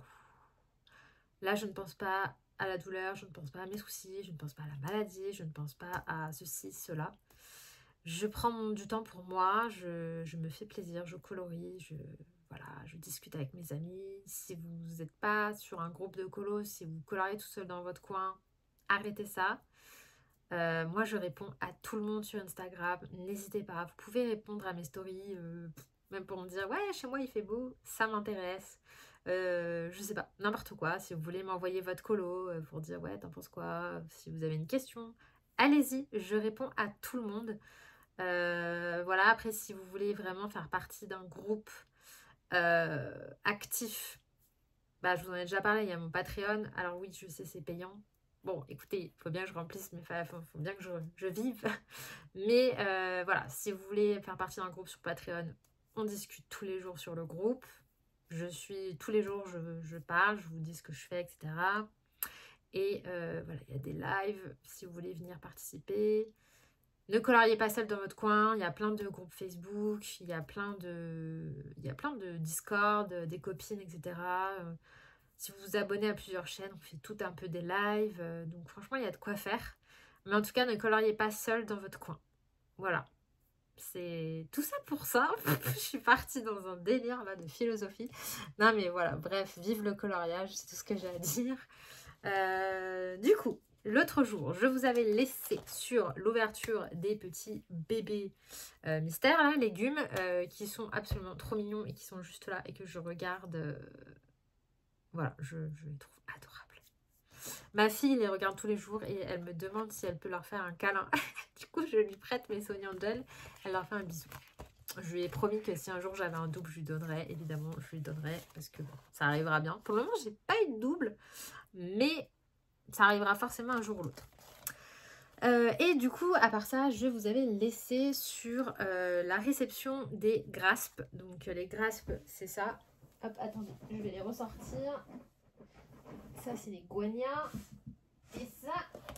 Là, je ne pense pas à la douleur, je ne pense pas à mes soucis, je ne pense pas à la maladie, je ne pense pas à ceci, cela. Je prends du temps pour moi, je me fais plaisir, je colorie, voilà, je discute avec mes amis. Si vous n'êtes pas sur un groupe de colo, si vous coloriez tout seul dans votre coin, arrêtez ça. Moi, je réponds à tout le monde sur Instagram. N'hésitez pas, vous pouvez répondre à mes stories, même pour me dire « Ouais, chez moi, il fait beau, ça m'intéresse. » Je sais pas, n'importe quoi. Si vous voulez m'envoyer votre colo pour dire « Ouais, t'en penses quoi ?» Si vous avez une question, allez-y, je réponds à tout le monde. Voilà, après, si vous voulez vraiment faire partie d'un groupe actif, bah, je vous en ai déjà parlé, il y a mon Patreon. Alors oui, je sais, c'est payant. Bon, écoutez, il faut bien que je remplisse mes il faut bien que je vive. Mais voilà, si vous voulez faire partie d'un groupe sur Patreon, on discute tous les jours sur le groupe. Tous les jours, je parle, je vous dis ce que je fais, etc. Et voilà, il y a des lives si vous voulez venir participer. Ne coloriez pas seul dans votre coin, il y a plein de groupes Facebook, il y a plein de Discord, des copines, etc. Si vous vous abonnez à plusieurs chaînes, on fait tout un peu des lives. Donc franchement, il y a de quoi faire. Mais en tout cas, ne coloriez pas seul dans votre coin. Voilà. C'est tout ça pour ça. Je suis partie dans un délire là de philosophie. Non mais voilà, bref, vive le coloriage, c'est tout ce que j'ai à dire. Du coup, l'autre jour, je vous avais laissé sur l'ouverture des petits bébés mystères, là, légumes, qui sont absolument trop mignons et qui sont juste là et que je regarde. Voilà, je les trouve adorables. Ma fille les regarde tous les jours et elle me demande si elle peut leur faire un câlin. Du coup, je lui prête mes Sony Angel, elle leur fait un bisou. Je lui ai promis que si un jour j'avais un double, je lui donnerais. Évidemment, je lui donnerais parce que bon, ça arrivera bien. Pour le moment, j'ai pas eu de double, mais ça arrivera forcément un jour ou l'autre. Et du coup, à part ça, je vous avais laissé sur la réception des graspes. Donc les graspes, c'est ça. Hop, attendez, je vais les ressortir. Ça, c'est les guagnas. Et ça,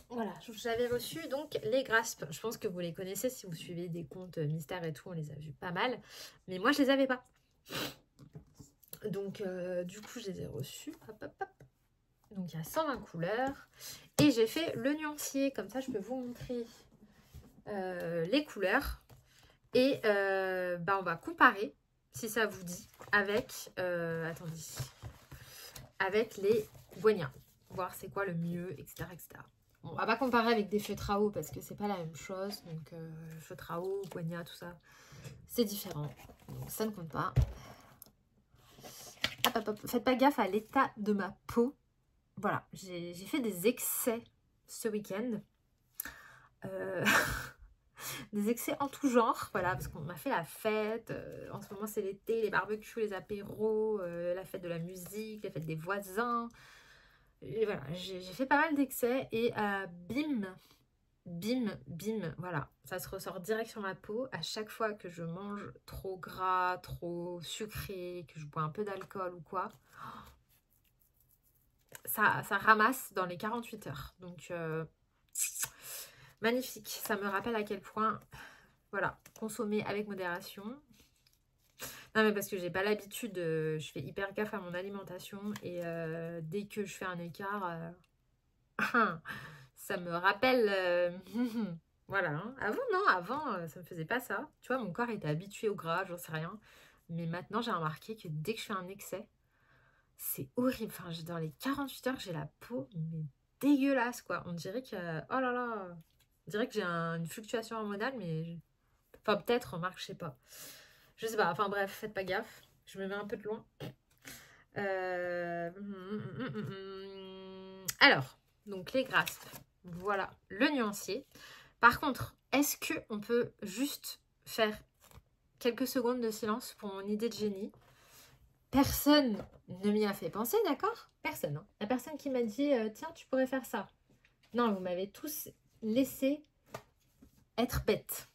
voilà, j'avais reçu donc les graspes. Je pense que vous les connaissez si vous suivez des comptes mystères et tout, on les a vus pas mal. Mais moi, je les avais pas. Donc, du coup, je les ai reçus. Hop, hop, hop. Donc, il y a 120 couleurs. Et j'ai fait le nuancier. Comme ça, je peux vous montrer les couleurs. Et bah, on va comparer, si ça vous dit, avec... attendez. Avec les guagnas. Voir c'est quoi le mieux, etc. etc. Bon, on va pas comparer avec des feutres à eau parce que c'est pas la même chose. Donc, feutre à eau, guagnas, tout ça, c'est différent. Donc, ça ne compte pas. Hop, hop, hop. Faites pas gaffe à l'état de ma peau. Voilà, j'ai fait des excès ce week-end. Des excès en tout genre, voilà, parce qu'on a fait la fête. En ce moment, c'est l'été, les barbecues, les apéros, la fête de la musique, la fête des voisins. Et voilà, j'ai fait pas mal d'excès et bim, bim, bim, voilà, ça se ressort direct sur ma peau. À chaque fois que je mange trop gras, trop sucré, que je bois un peu d'alcool ou quoi, ça ramasse dans les 48 heures. Donc, magnifique. Ça me rappelle à quel point, voilà, consommer avec modération. Non, mais parce que j'ai pas l'habitude, je fais hyper gaffe à mon alimentation et dès que je fais un écart, ça me rappelle... voilà, hein. Avant, non, avant, ça me faisait pas ça. Tu vois, mon corps était habitué au gras, j'en sais rien. Mais maintenant, j'ai remarqué que dès que je fais un excès, c'est horrible. Enfin, dans les 48 heures, j'ai la peau mais dégueulasse, quoi. On dirait que... oh là là, on dirait que j'ai une fluctuation hormonale, mais... Enfin, peut-être, remarque, je sais pas. Je sais pas, enfin bref, faites pas gaffe. Je me mets un peu de loin. Alors, donc les graspes. Voilà, le nuancier. Par contre, est-ce qu'on peut juste faire quelques secondes de silence pour mon idée de génie? Personne ne m'y a fait penser, d'accord? Personne. Hein. La personne qui m'a dit, tiens, tu pourrais faire ça. Non, vous m'avez tous laissé être bête.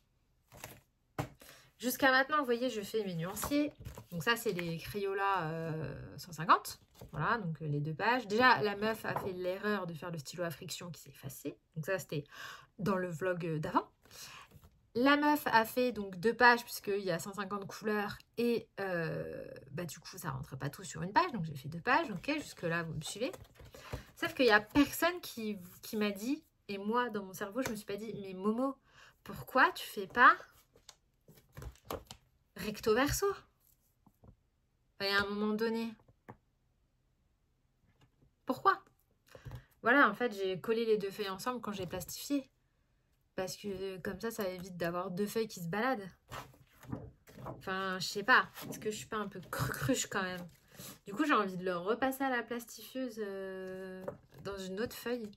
Jusqu'à maintenant, vous voyez, je fais mes nuanciers. Donc ça, c'est les Crayola 150. Voilà, donc les 2 pages. Déjà, la meuf a fait l'erreur de faire le stylo à friction qui s'est effacé. Donc ça, c'était dans le vlog d'avant. La meuf a fait donc 2 pages puisqu'il y a 150 couleurs et du coup ça rentre pas tout sur une page, donc j'ai fait 2 pages, ok, jusque là vous me suivez. Sauf qu'il y a personne qui m'a dit, et moi dans mon cerveau je me suis pas dit, mais Momo, pourquoi tu fais pas recto verso à un moment donné? Pourquoi? Voilà, en fait j'ai collé les 2 feuilles ensemble quand j'ai plastifié. Parce que comme ça évite d'avoir 2 feuilles qui se baladent. Enfin, je sais pas. Est-ce que je suis pas un peu cruche quand même? Du coup, j'ai envie de le repasser à la plastifieuse dans une autre feuille.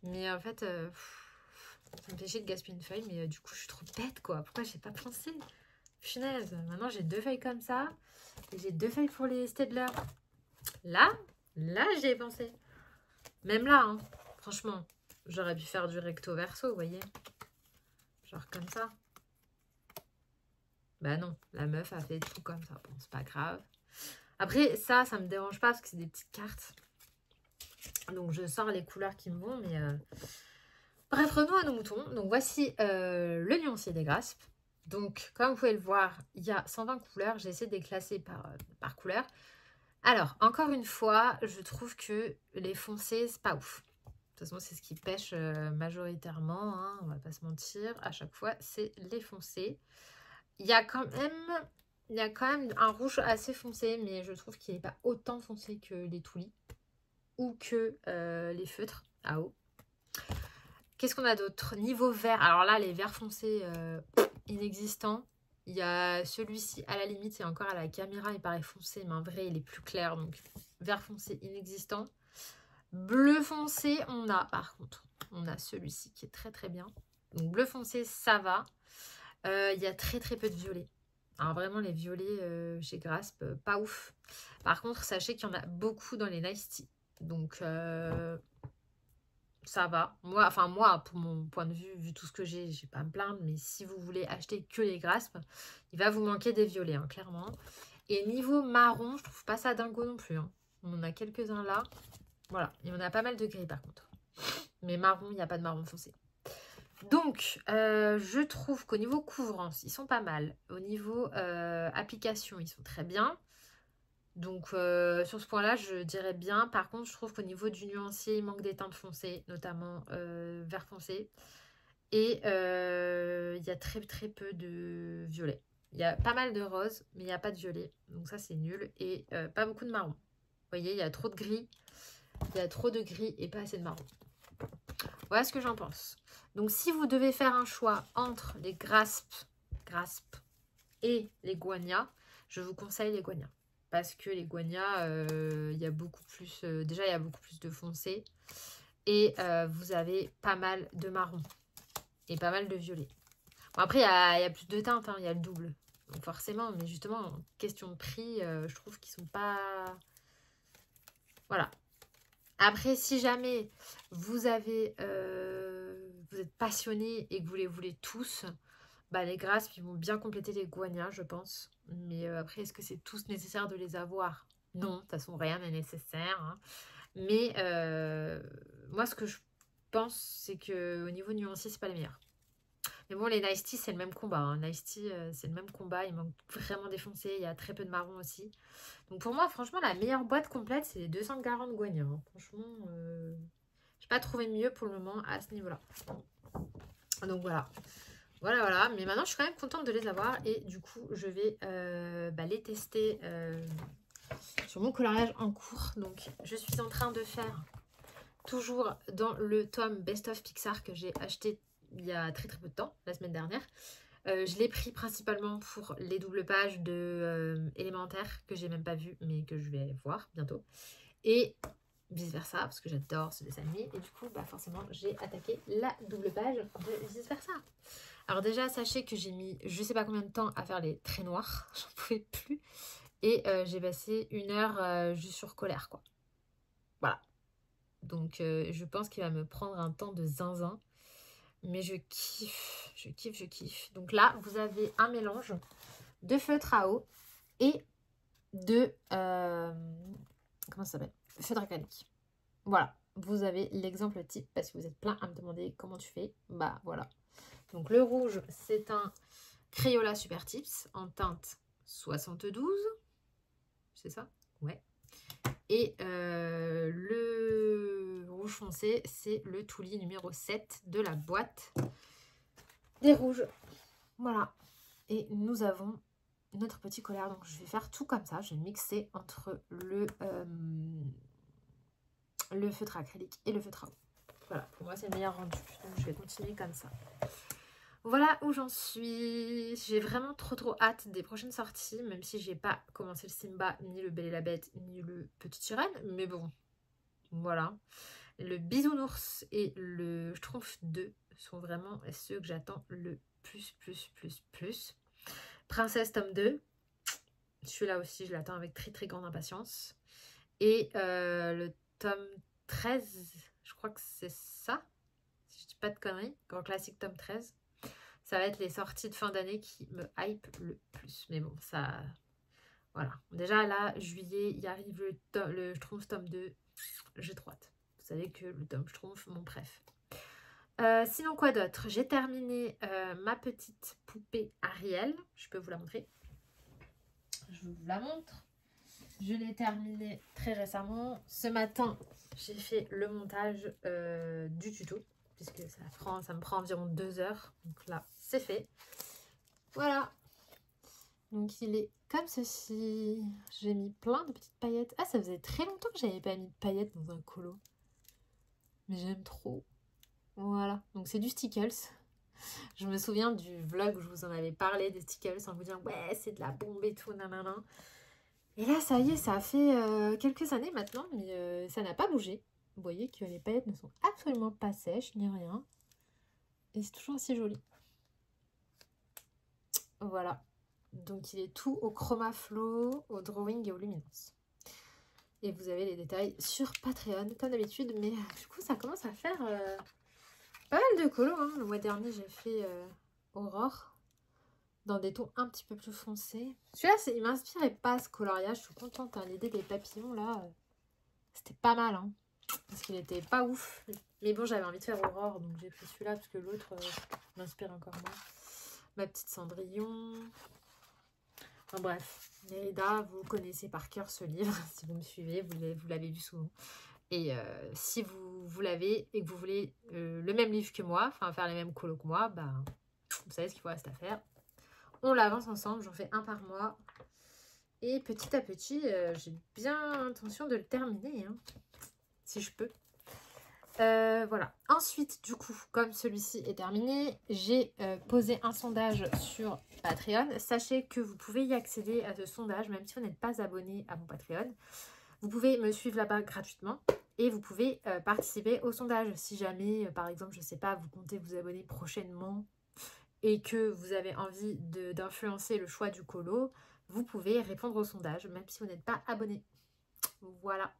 Mais en fait, ça me fait chier de gaspiller une feuille. Mais du coup, je suis trop bête, quoi. Pourquoi j'ai pas pensé? Punaise. Maintenant, j'ai 2 feuilles comme ça. Et j'ai 2 feuilles pour les Staedtler. Là, j'y ai pensé. Même là, hein, franchement. J'aurais pu faire du recto verso, vous voyez. Genre comme ça. Bah non, la meuf a fait tout comme ça. Bon, c'est pas grave. Après, ça me dérange pas parce que c'est des petites cartes. Donc, je sors les couleurs qui me vont. Mais bref, revenons à nos moutons. Donc, voici le nuancier des graspes. Donc, comme vous pouvez le voir, il y a 120 couleurs. J'ai essayé de les classer par couleur. Alors, encore une fois, je trouve que les foncés, c'est pas ouf. De toute façon, c'est ce qui pêche majoritairement. Hein, on va pas se mentir. À chaque fois, c'est les foncés. Il y a quand même un rouge assez foncé, mais je trouve qu'il n'est pas autant foncé que les Toulis ou que les feutres à eau. Qu'est-ce qu'on a d'autre? Niveau vert, alors là, les verts foncés inexistants. Il y a celui-ci, à la limite, et encore à la caméra, il paraît foncé, mais en vrai, il est plus clair. Donc, vert foncé inexistant. Bleu foncé, on a, par contre, on a celui-ci qui est très très bien. Donc, bleu foncé, ça va. Il y a très très peu de violet. Alors vraiment les violets chez Grasp, pas ouf. Par contre, sachez qu'il y en a beaucoup dans les Nice Tea. Donc ça va. Moi, pour mon point de vue, vu tout ce que j'ai pas à me plaindre. Mais si vous voulez acheter que les Grasp, il va vous manquer des violets, hein, clairement. Et niveau marron, je trouve pas ça dingo non plus. Hein. On en a quelques-uns là. Voilà. Et on a pas mal de gris par contre. Mais marron, il n'y a pas de marron foncé. Donc, je trouve qu'au niveau couvrance, ils sont pas mal. Au niveau application, ils sont très bien. Donc, sur ce point-là, je dirais bien. Par contre, je trouve qu'au niveau du nuancier, il manque des teintes foncées, notamment vert foncé. Et il y a très très peu de violet. Il y a pas mal de rose, mais il n'y a pas de violet. Donc ça, c'est nul. Et pas beaucoup de marron. Vous voyez, il y a trop de gris. Il y a trop de gris et pas assez de marron. Voilà ce que j'en pense. Donc, si vous devez faire un choix entre les Grasp et les Guania, je vous conseille les Guania. Parce que les Guania, il y a beaucoup plus... déjà, il y a beaucoup plus de foncé. Et vous avez pas mal de marron. Et pas mal de violet. Bon, après, il y a plus de teintes. Hein, il y a le double. Donc, forcément. Mais justement, en question de prix, je trouve qu'ils sont pas... Voilà. Après, si jamais vous êtes passionné et que vous les voulez tous, les Grasp, ils vont bien compléter les Guania, je pense. Mais après, est-ce que c'est tous nécessaire de les avoir? Non, de toute façon, rien n'est nécessaire. Hein. Mais moi, ce que je pense, c'est qu'au niveau nuancier, c'est pas les meilleurs. Mais bon, les Nice Tea, c'est le même combat. Hein. Nice Tea, c'est le même combat. Il manque vraiment défoncé. Il y a très peu de marron aussi. Donc pour moi, franchement, la meilleure boîte complète, c'est les 240 Guania. Hein. Franchement, j'ai pas trouvé mieux pour le moment à ce niveau-là. Donc voilà. Voilà. Mais maintenant, je suis quand même contente de les avoir. Et du coup, je vais les tester sur mon coloriage en cours. Donc, je suis en train de faire toujours dans le tome Best of Pixar que j'ai acheté il y a très très peu de temps, la semaine dernière. Je l'ai pris principalement pour les doubles pages de élémentaire que j'ai même pas vu mais que je vais voir bientôt. Et vice versa parce que j'adore ce dessin animé. Et du coup, forcément, j'ai attaqué la double page de vice versa. Alors déjà, sachez que j'ai mis je sais pas combien de temps à faire les traits noirs. J'en pouvais plus. Et j'ai passé 1 heure juste sur colère, quoi. Voilà. Donc, je pense qu'il va me prendre un temps de zinzin. Mais je kiffe. Donc là, vous avez un mélange de feutre à eau et de... comment ça s'appelle? Feutre acrylique. Voilà. Vous avez l'exemple type parce que vous êtes plein à me demander comment tu fais. Voilà. Donc le rouge, c'est un Crayola Super Tips en teinte 72. C'est ça? Ouais. Et le rouge foncé, c'est le Tuli numéro 7 de la boîte des rouges. Voilà. Et nous avons notre petit collage. Donc je vais faire tout comme ça. Je vais mixer entre le feutre acrylique et le feutre à eau. Voilà, pour moi c'est le meilleur rendu. Donc je vais continuer comme ça. Voilà où j'en suis. J'ai vraiment trop hâte des prochaines sorties, même si j'ai pas commencé le Simba, ni le Belle et la Bête, ni le Petit Sirène. Mais bon, voilà. Le Bisounours et le Schtroumpf 2 sont vraiment ceux que j'attends le plus. Princesse tome 2. Celui-là aussi, je l'attends avec très grande impatience. Et le tome 13, je crois que c'est ça, si je dis pas de conneries, grand classique tome 13. Ça va être les sorties de fin d'année qui me hype le plus. Mais bon, ça... Voilà. Déjà, là, juillet, il arrive le Schtroumpf tome 2. J'ai trop hâte. Vous savez que le tome Schtroumpf, mon préf. Sinon, quoi d'autre? J'ai terminé ma petite poupée Ariel. Je peux vous la montrer. Je vous la montre. Je l'ai terminée très récemment. Ce matin, j'ai fait le montage du tuto. Puisque ça me prend environ 2 heures. Donc là, c'est fait. Voilà. Donc il est comme ceci. J'ai mis plein de petites paillettes. Ah, ça faisait très longtemps que j'avais pas mis de paillettes dans un colo. Mais j'aime trop. Voilà. Donc c'est du Stickles. Je me souviens du vlog où je vous en avais parlé des Stickles en vous disant ouais, c'est de la bombe et tout, nanana. Et là, ça y est, ça a fait quelques années maintenant, mais ça n'a pas bougé. Vous voyez que les paillettes ne sont absolument pas sèches, ni rien. Et c'est toujours assez joli. Voilà. Donc il est tout au chroma flow, au drawing et aux luminances. Et vous avez les détails sur Patreon, comme d'habitude. Mais du coup, ça commence à faire pas mal de colos. Hein. Le mois dernier, j'ai fait Aurore, dans des tons un petit peu plus foncés. Celui-là, il m'inspirait pas ce coloriage. Je suis contente. Hein. L'idée des papillons, là, c'était pas mal. Hein. Parce qu'il était pas ouf. Mais bon, j'avais envie de faire Aurore, donc j'ai pris celui-là parce que l'autre m'inspire encore moins. Ma petite Cendrillon. Enfin bref, Mérida, vous connaissez par cœur ce livre. Si vous me suivez, vous l'avez vu souvent. Et si vous l'avez et que vous voulez le même livre que moi, enfin faire les mêmes colos que moi, bah, vous savez ce qu'il vous reste à faire. On l'avance ensemble, j'en fais un par mois. Et petit à petit, j'ai bien l'intention de le terminer, hein, si je peux. Voilà. Ensuite, du coup, comme celui-ci est terminé, j'ai posé un sondage sur Patreon. Sachez que vous pouvez y accéder à ce sondage, même si vous n'êtes pas abonné à mon Patreon. Vous pouvez me suivre là-bas gratuitement et vous pouvez participer au sondage. Si jamais, par exemple, je ne sais pas, vous comptez vous abonner prochainement et que vous avez envie d'influencer le choix du colo, vous pouvez répondre au sondage, même si vous n'êtes pas abonné. Voilà.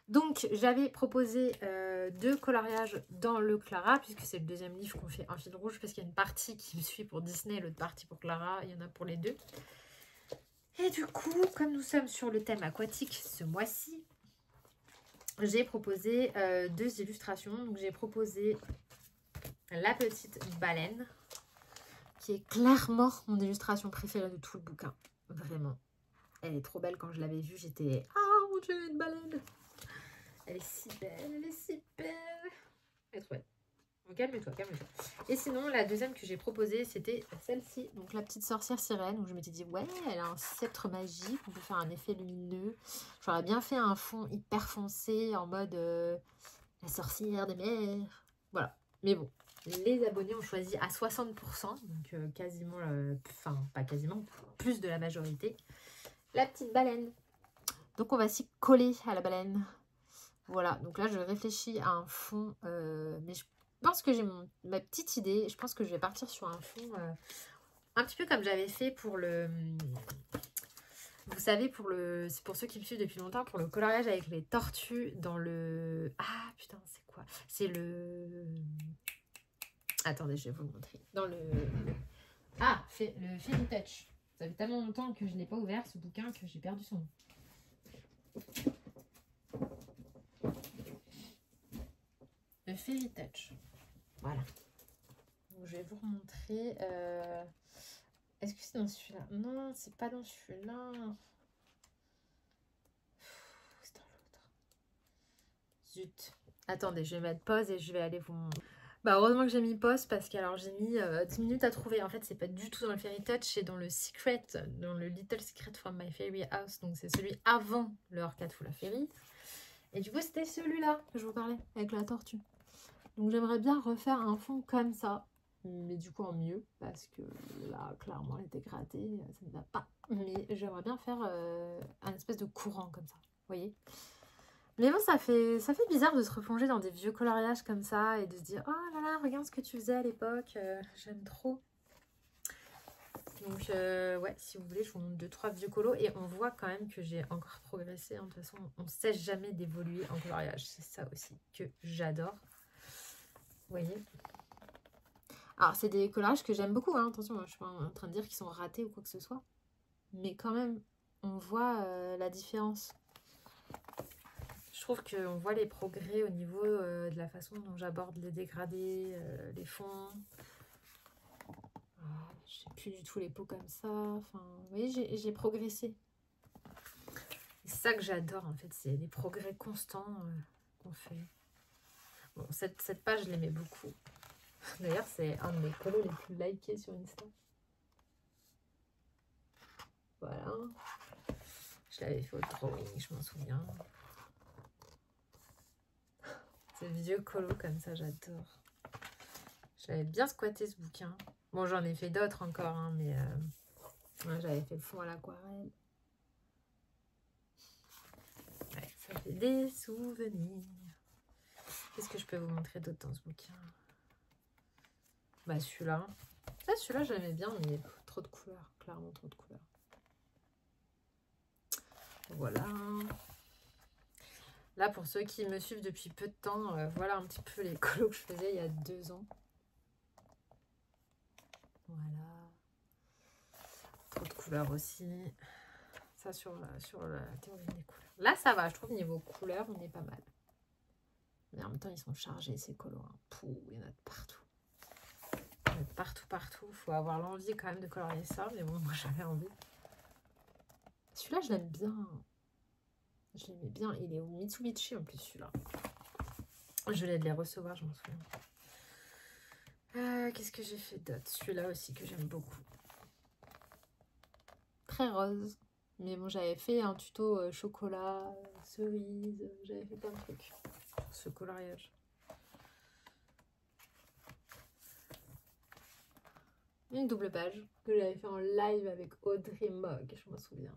Donc, j'avais proposé 2 coloriages dans le Clara, puisque c'est le deuxième livre qu'on fait en fil rouge, parce qu'il y a une partie qui me suit pour Disney et l'autre partie pour Clara. Il y en a pour les deux. Et du coup, comme nous sommes sur le thème aquatique ce mois-ci, j'ai proposé 2 illustrations. Donc, j'ai proposé la petite baleine, qui est clairement mon illustration préférée de tout le bouquin. Vraiment. Elle est trop belle. Quand je l'avais vue, j'étais « Ah, mon Dieu, une baleine !» Elle est si belle, elle est si belle. Elle est trop belle. Donc, calme-toi, calme-toi. Et sinon, la deuxième que j'ai proposée, c'était celle-ci. Donc, la petite sorcière sirène, où je m'étais dit, ouais, elle a un sceptre magique, on peut faire un effet lumineux. J'aurais bien fait un fond hyper foncé, en mode la sorcière des mers. Voilà. Mais bon, les abonnés ont choisi à 60%, donc quasiment, enfin, pas quasiment, plus de la majorité, la petite baleine. Donc, on va s'y coller à la baleine. Voilà, donc là je réfléchis à un fond, mais je pense que j'ai ma petite idée. Je pense que je vais partir sur un fond un petit peu comme j'avais fait pour le... Vous savez, c'est pour ceux qui me suivent depuis longtemps, pour le coloriage avec les tortues dans le... Ah putain, c'est quoi? C'est le... Attendez, je vais vous le montrer. Dans le... Ah, le Fairy Touch. Ça fait tellement longtemps que je n'ai pas ouvert ce bouquin que j'ai perdu son nom. Le Fairy Touch. Voilà. Donc, je vais vous remontrer. Est-ce que c'est dans celui-là? Non, c'est pas dans celui-là. C'est dans l'autre. Zut. Attendez, je vais mettre pause et je vais aller vous montrer. Bah heureusement que j'ai mis pause parce que alors j'ai mis 10 minutes à trouver. En fait, c'est pas du tout dans le Fairy Touch, c'est dans le Secret, dans le Little Secret from My Fairy House. Donc c'est celui avant le Orchid Full of Fairy. Et du coup, c'était celui-là que je vous parlais, avec la tortue. Donc j'aimerais bien refaire un fond comme ça. Mais du coup en mieux, parce que là, clairement, les dégradés, ça ne va pas. Mais j'aimerais bien faire un espèce de courant comme ça, vous voyez. Mais bon, ça fait bizarre de se replonger dans des vieux coloriages comme ça et de se dire « Oh là là, regarde ce que tu faisais à l'époque, j'aime trop ». Donc ouais, si vous voulez, je vous montre 2-3 vieux colos et on voit quand même que j'ai encore progressé. Hein. De toute façon, on ne cesse jamais d'évoluer en coloriage. C'est ça aussi que j'adore. Vous voyez. Alors, c'est des collages que j'aime beaucoup. Hein. Attention, moi, je ne suis pas en train de dire qu'ils sont ratés ou quoi que ce soit. Mais quand même, on voit la différence. Je trouve qu'on voit les progrès au niveau de la façon dont j'aborde les dégradés, les fonds. Je n'ai plus du tout les peaux comme ça. Enfin, vous voyez, j'ai progressé. C'est ça que j'adore en fait, c'est les progrès constants qu'on fait. Bon, cette page, je l'aimais beaucoup. D'ailleurs, c'est un de mes colos les plus likés sur Insta. Voilà. Je l'avais fait au drawing, je m'en souviens. C'est vieux colo comme ça, j'adore. J'avais bien squatté ce bouquin. Bon, j'en ai fait d'autres encore, hein, mais ouais, j'avais fait le fond à l'aquarelle. Ouais, ça fait des souvenirs. Qu'est-ce que je peux vous montrer d'autre dans ce bouquin? Bah celui-là. Ah, celui-là, j'aimais bien, mais trop de couleurs. Clairement, trop de couleurs. Voilà. Là, pour ceux qui me suivent depuis peu de temps, voilà un petit peu les colos que je faisais il y a 2 ans. Voilà. Trop de couleurs aussi. Ça sur la théorie des couleurs. Là, ça va. Je trouve niveau couleurs, on est pas mal. Mais en même temps, ils sont chargés, ces colos. Hein. Pouh, il y en a de partout. Il y en a de partout, partout. Il faut avoir l'envie quand même de colorier ça. Mais bon, moi, j'avais envie. Celui-là, je l'aime bien. Je l'aimais bien. Il est au Mitsubishi en plus, celui-là. Je venais de les recevoir, je m'en souviens. Qu'est-ce que j'ai fait d'autre? Celui-là aussi que j'aime beaucoup. Très rose. Mais bon, j'avais fait un tuto chocolat, cerise. J'avais fait plein de trucs. Ce coloriage. Une double page que j'avais fait en live avec Audrey Mogg, je m'en souviens.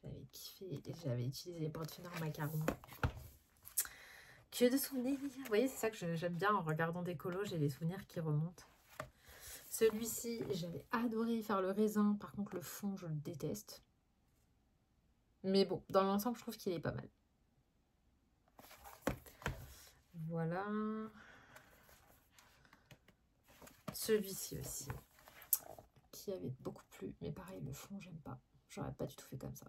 J'avais kiffé et j'avais utilisé les porte-finards macarons. Que de souvenirs. Vous voyez, c'est ça que j'aime bien en regardant des colos, j'ai des souvenirs qui remontent. Celui-ci, j'avais adoré faire le raisin. Par contre, le fond, je le déteste. Mais bon, dans l'ensemble, je trouve qu'il est pas mal. Voilà. Celui-ci aussi. Qui avait beaucoup plu. Mais pareil, le fond, j'aime pas. J'aurais pas du tout fait comme ça.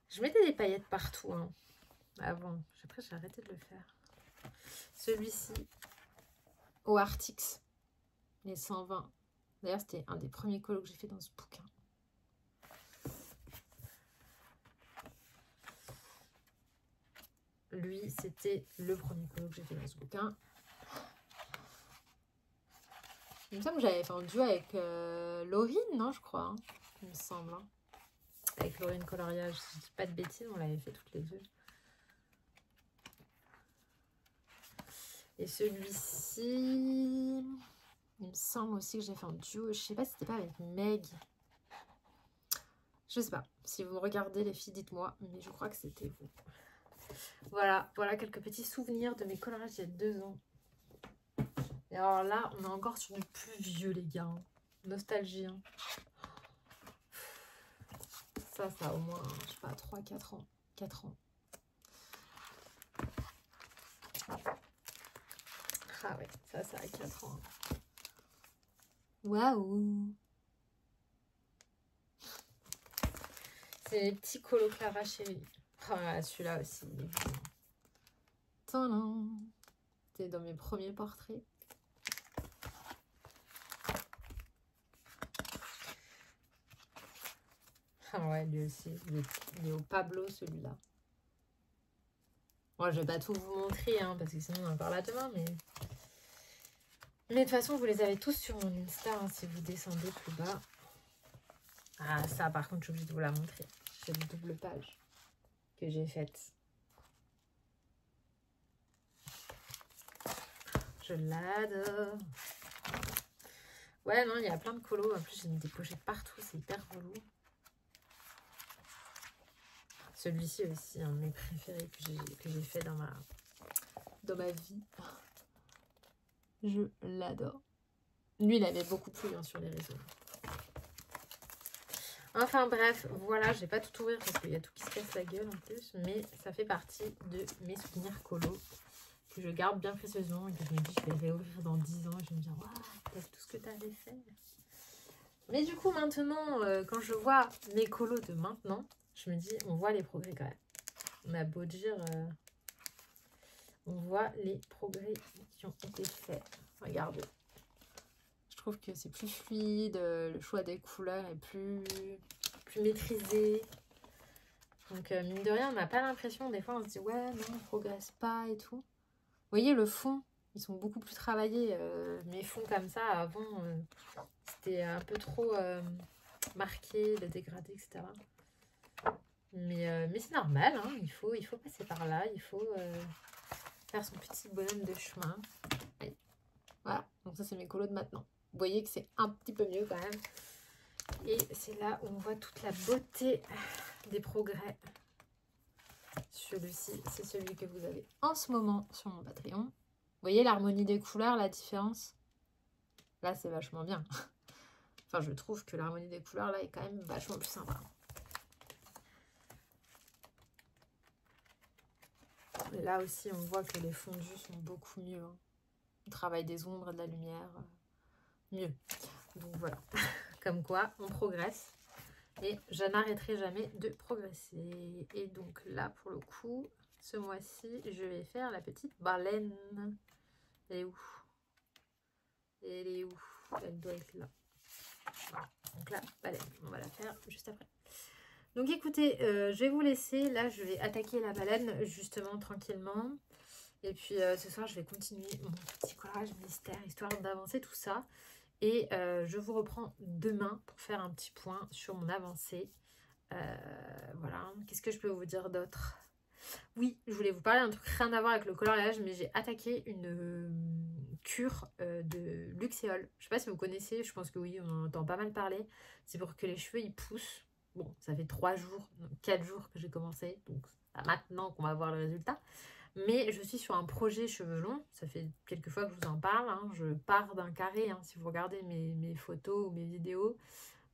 Je mettais des paillettes partout hein, avant. Après, j'ai arrêté de le faire. Celui-ci, au Artix, les 120. D'ailleurs, c'était un des premiers colos que j'ai fait dans ce bouquin. Lui, c'était le premier colo que j'ai fait dans ce bouquin. Il me semble que j'avais fait un duo avec Laurine, non, je crois. Hein, il me semble. Hein. Avec Laurine Coloriage, si je dis pas de bêtises, on l'avait fait toutes les deux. Et celui-ci, il me semble aussi que j'ai fait un duo. Je sais pas si c'était pas avec Meg. Je sais pas. Si vous me regardez, les filles, dites-moi. Mais je crois que c'était vous. Voilà, voilà quelques petits souvenirs de mes coloriages il y a 2 ans. Et alors là, on est encore sur du plus vieux, les gars. Hein. Nostalgie. Hein. Ça a au moins, je sais pas, 3-4 ans. 4 ans. Ah ouais, ça a 4 ans. Waouh! C'est les petits colos Clara Chérie. Ah, celui-là aussi, il est beau. Tadam. C'était dans mes premiers portraits. Ah ouais, lui aussi. Il est au Pablo, celui-là. Moi, je vais pas tout vous montrer, hein, parce que sinon on en parle demain, mais... Mais de toute façon, vous les avez tous sur mon Insta, hein, si vous descendez plus bas. Ah, ça, par contre, je suis obligée de vous la montrer. Cette double page que j'ai faite. Je l'adore. Ouais, non, il y a plein de colos. En plus, j'ai mis des pochettes partout. C'est hyper relou. Celui-ci aussi, un de mes préférés que j'ai fait dans ma vie. Je l'adore. Lui, il avait beaucoup plu, hein, sur les réseaux. Enfin bref, voilà, je vais pas tout ouvrir parce qu'il y a tout qui se casse la gueule en plus. Mais ça fait partie de mes souvenirs colos que je garde bien précieusement et que je me dis que je vais réouvrir dans 10 ans. Et je vais me dire, waouh, t'as vu tout ce que t'avais fait. Mais du coup, maintenant, quand je vois mes colos de maintenant, je me dis, on voit les progrès quand même. On a beau dire, on voit les progrès qui ont été faits. Regardez. Je trouve que c'est plus fluide, le choix des couleurs est plus maîtrisé. Donc, mine de rien, on n'a pas l'impression, des fois, on se dit, ouais, non, on ne progresse pas et tout. Vous voyez, le fond, ils sont beaucoup plus travaillés. Mes fonds comme ça, avant, c'était un peu trop marqué, le dégradé, etc. Mais c'est normal, hein, il faut passer par là, il faut faire son petit bonhomme de chemin. Allez. Voilà, donc ça c'est mes colos de maintenant. Vous voyez que c'est un petit peu mieux quand même. Et c'est là où on voit toute la beauté des progrès. Celui-ci, c'est celui que vous avez en ce moment sur mon Patreon. Vous voyez l'harmonie des couleurs, la différence? Là, c'est vachement bien. Enfin, je trouve que l'harmonie des couleurs, là, est quand même vachement plus sympa. Et là aussi, on voit que les fondus sont beaucoup mieux. Hein. Le travail des ombres et de la lumière, mieux. Donc voilà, comme quoi, on progresse. Et je n'arrêterai jamais de progresser. Et donc là, pour le coup, ce mois-ci, je vais faire la petite baleine. Elle est où? Elle est où? Elle doit être là. Voilà. Donc la baleine, on va la faire juste après. Donc écoutez, je vais vous laisser. Là, je vais attaquer la baleine justement tranquillement. Et puis ce soir, je vais continuer mon petit collage mystère, histoire d'avancer tout ça. Et je vous reprends demain pour faire un petit point sur mon avancée. Voilà, qu'est-ce que je peux vous dire d'autre? Oui, je voulais vous parler d'un truc rien à voir avec le coloriage, mais j'ai attaqué une cure de Luxéol. Je sais pas si vous connaissez, je pense que oui, on en entend pas mal parler. C'est pour que les cheveux ils poussent. Bon, ça fait 3 jours, 4 jours que j'ai commencé, donc c'est maintenant qu'on va voir le résultat. Mais je suis sur un projet cheveux longs, ça fait quelques fois que je vous en parle, hein. Je pars d'un carré, hein, si vous regardez mes photos ou mes vidéos.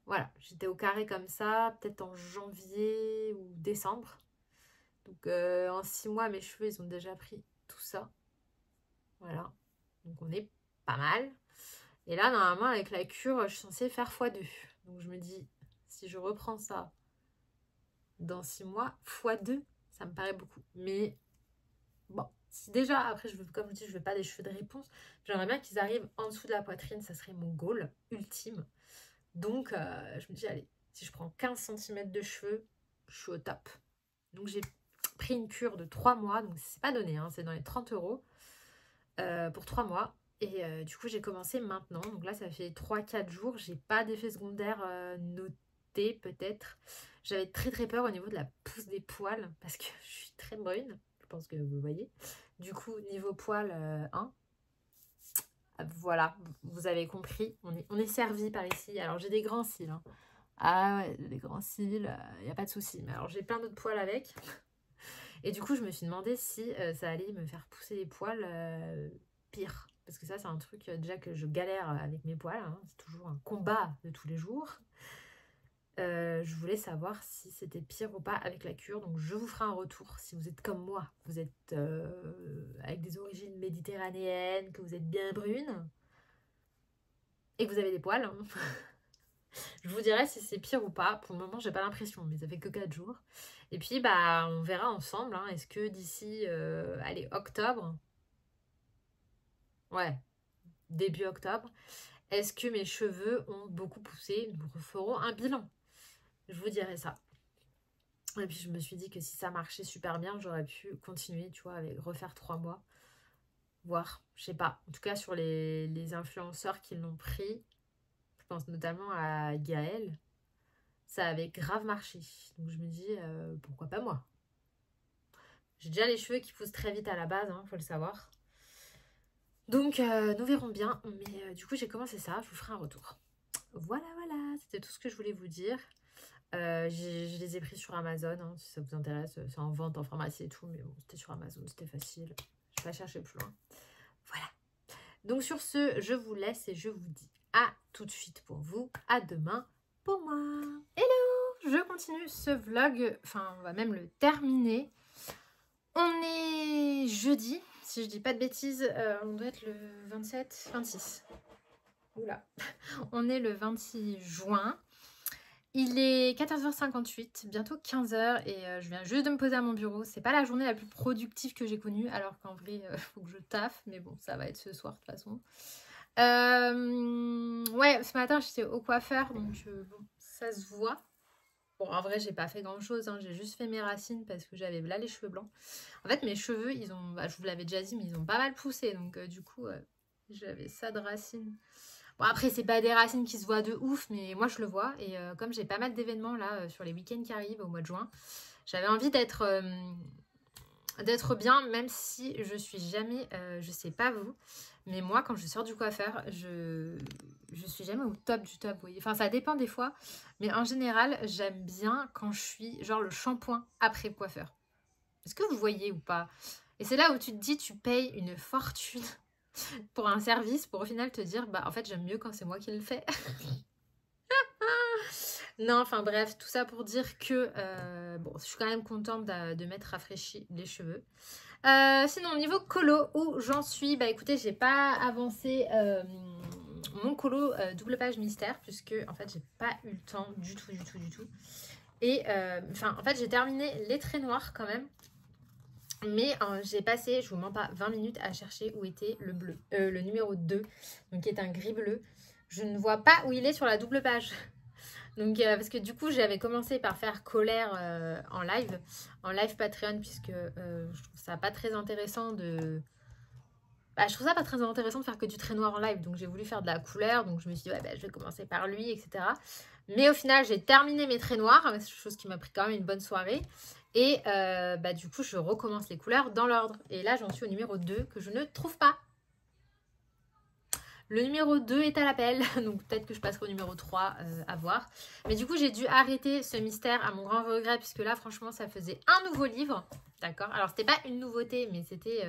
Voilà, j'étais au carré comme ça, peut-être en janvier ou décembre. Donc en 6 mois, mes cheveux, ils ont déjà pris tout ça. Voilà, donc on est pas mal. Et là, normalement, avec la cure, je suis censée faire x2. Donc je me dis, si je reprends ça dans 6 mois, x2, ça me paraît beaucoup. Mais bon, si déjà, après, comme je dis, je veux pas des cheveux de réponse, j'aimerais bien qu'ils arrivent en dessous de la poitrine, ça serait mon goal ultime. Donc, je me dis, allez, si je prends 15 cm de cheveux, je suis au top. Donc, j'ai pris une cure de 3 mois, donc c'est pas donné, hein, c'est dans les 30 € pour 3 mois. Et du coup, j'ai commencé maintenant. Donc là, ça fait 3-4 jours. J'ai pas d'effet secondaire noté, peut-être. J'avais très très peur au niveau de la pousse des poils parce que je suis très brune. Je pense que vous voyez. Du coup, niveau poils, 1. Voilà, vous avez compris. On est servi par ici. Alors, j'ai des grands cils. Hein. Ah ouais, des grands cils, il n'y a pas de souci. Mais alors, j'ai plein d'autres poils avec. Et du coup, je me suis demandé si ça allait me faire pousser les poils pire. Parce que ça, c'est un truc déjà que je galère avec mes poils. Hein. C'est toujours un combat de tous les jours. Je voulais savoir si c'était pire ou pas avec la cure. Donc, je vous ferai un retour. Si vous êtes comme moi, vous êtes avec des origines méditerranéennes, que vous êtes bien brune et que vous avez des poils. Hein. Je vous dirai si c'est pire ou pas. Pour le moment, j'ai pas l'impression, mais ça fait que 4 jours. Et puis, bah, on verra ensemble. Hein. Est-ce que d'ici, allez, octobre, ouais, début octobre. Est-ce que mes cheveux ont beaucoup poussé? Nous referons un bilan. Je vous dirai ça. Et puis je me suis dit que si ça marchait super bien, j'aurais pu continuer, tu vois, avec refaire 3 mois. Voir, je sais pas. En tout cas, sur les influenceurs qui l'ont pris, je pense notamment à Gaëlle, ça avait grave marché. Donc je me dis, pourquoi pas moi? J'ai déjà les cheveux qui poussent très vite à la base, hein, faut le savoir. Donc nous verrons bien. Mais du coup, j'ai commencé ça, je vous ferai un retour. Voilà, voilà, c'était tout ce que je voulais vous dire. Je les ai pris sur Amazon, hein, si ça vous intéresse. C'est en vente en pharmacie et tout, mais bon, c'était sur Amazon, c'était facile. Je vais pas chercher plus loin. Voilà. Donc sur ce, je vous laisse et je vous dis à tout de suite pour vous. À demain pour moi. Hello! Je continue ce vlog, enfin on va même le terminer. On est jeudi, si je dis pas de bêtises, on doit être le 27, 26. Oula. On est le 26 juin. Il est 14h58, bientôt 15h et je viens juste de me poser à mon bureau. C'est pas la journée la plus productive que j'ai connue, alors qu'en vrai, faut que je taffe, mais bon, ça va être ce soir de toute façon. Ouais, ce matin, j'étais au coiffeur, donc bon, ça se voit. Bon, en vrai, j'ai pas fait grand-chose, hein, j'ai juste fait mes racines parce que j'avais là les cheveux blancs. En fait, mes cheveux, ils ont, bah, je vous l'avais déjà dit, mais ils ont pas mal poussé, donc du coup, j'avais ça de racines. Bon, après, c'est pas des racines qui se voient de ouf, mais moi, je le vois. Et comme j'ai pas mal d'événements là sur les week-ends qui arrivent au mois de juin, j'avais envie d'être bien, même si je suis jamais, je sais pas vous, mais moi, quand je sors du coiffeur, je suis jamais au top du top, vous voyez. Enfin, ça dépend des fois, mais en général, j'aime bien quand je suis, genre, le shampoing après le coiffeur. Est-ce que vous voyez ou pas? Et c'est là où tu te dis, tu payes une fortune pour un service pour au final te dire bah en fait j'aime mieux quand c'est moi qui le fais. Non, enfin bref, tout ça pour dire que bon, je suis quand même contente de m'être rafraîchi les cheveux. Sinon au niveau colo, où j'en suis, bah écoutez, j'ai pas avancé mon colo double page mystère puisque en fait j'ai pas eu le temps du tout. Et enfin en fait j'ai terminé les traits noirs quand même. Mais j'ai passé, je vous mens pas, 20 minutes à chercher où était le bleu, le numéro 2, donc qui est un gris bleu. Je ne vois pas où il est sur la double page. Donc, parce que du coup, j'avais commencé par faire colère en live Patreon, puisque je trouve ça pas très intéressant de... Bah, je trouve ça pas très intéressant de faire que du trait noir en live, donc j'ai voulu faire de la couleur, donc je me suis dit, ouais, bah, je vais commencer par lui, etc. Mais au final, j'ai terminé mes traits noirs, chose qui m'a pris quand même une bonne soirée. Et bah, du coup, je recommence les couleurs dans l'ordre. Et là, j'en suis au numéro 2 que je ne trouve pas. Le numéro 2 est à l'appel, donc peut-être que je passerai au numéro 3 à voir. Mais du coup, j'ai dû arrêter ce mystère à mon grand regret, puisque là, franchement, ça faisait un nouveau livre. D'accord? Alors, c'était pas une nouveauté, mais c'était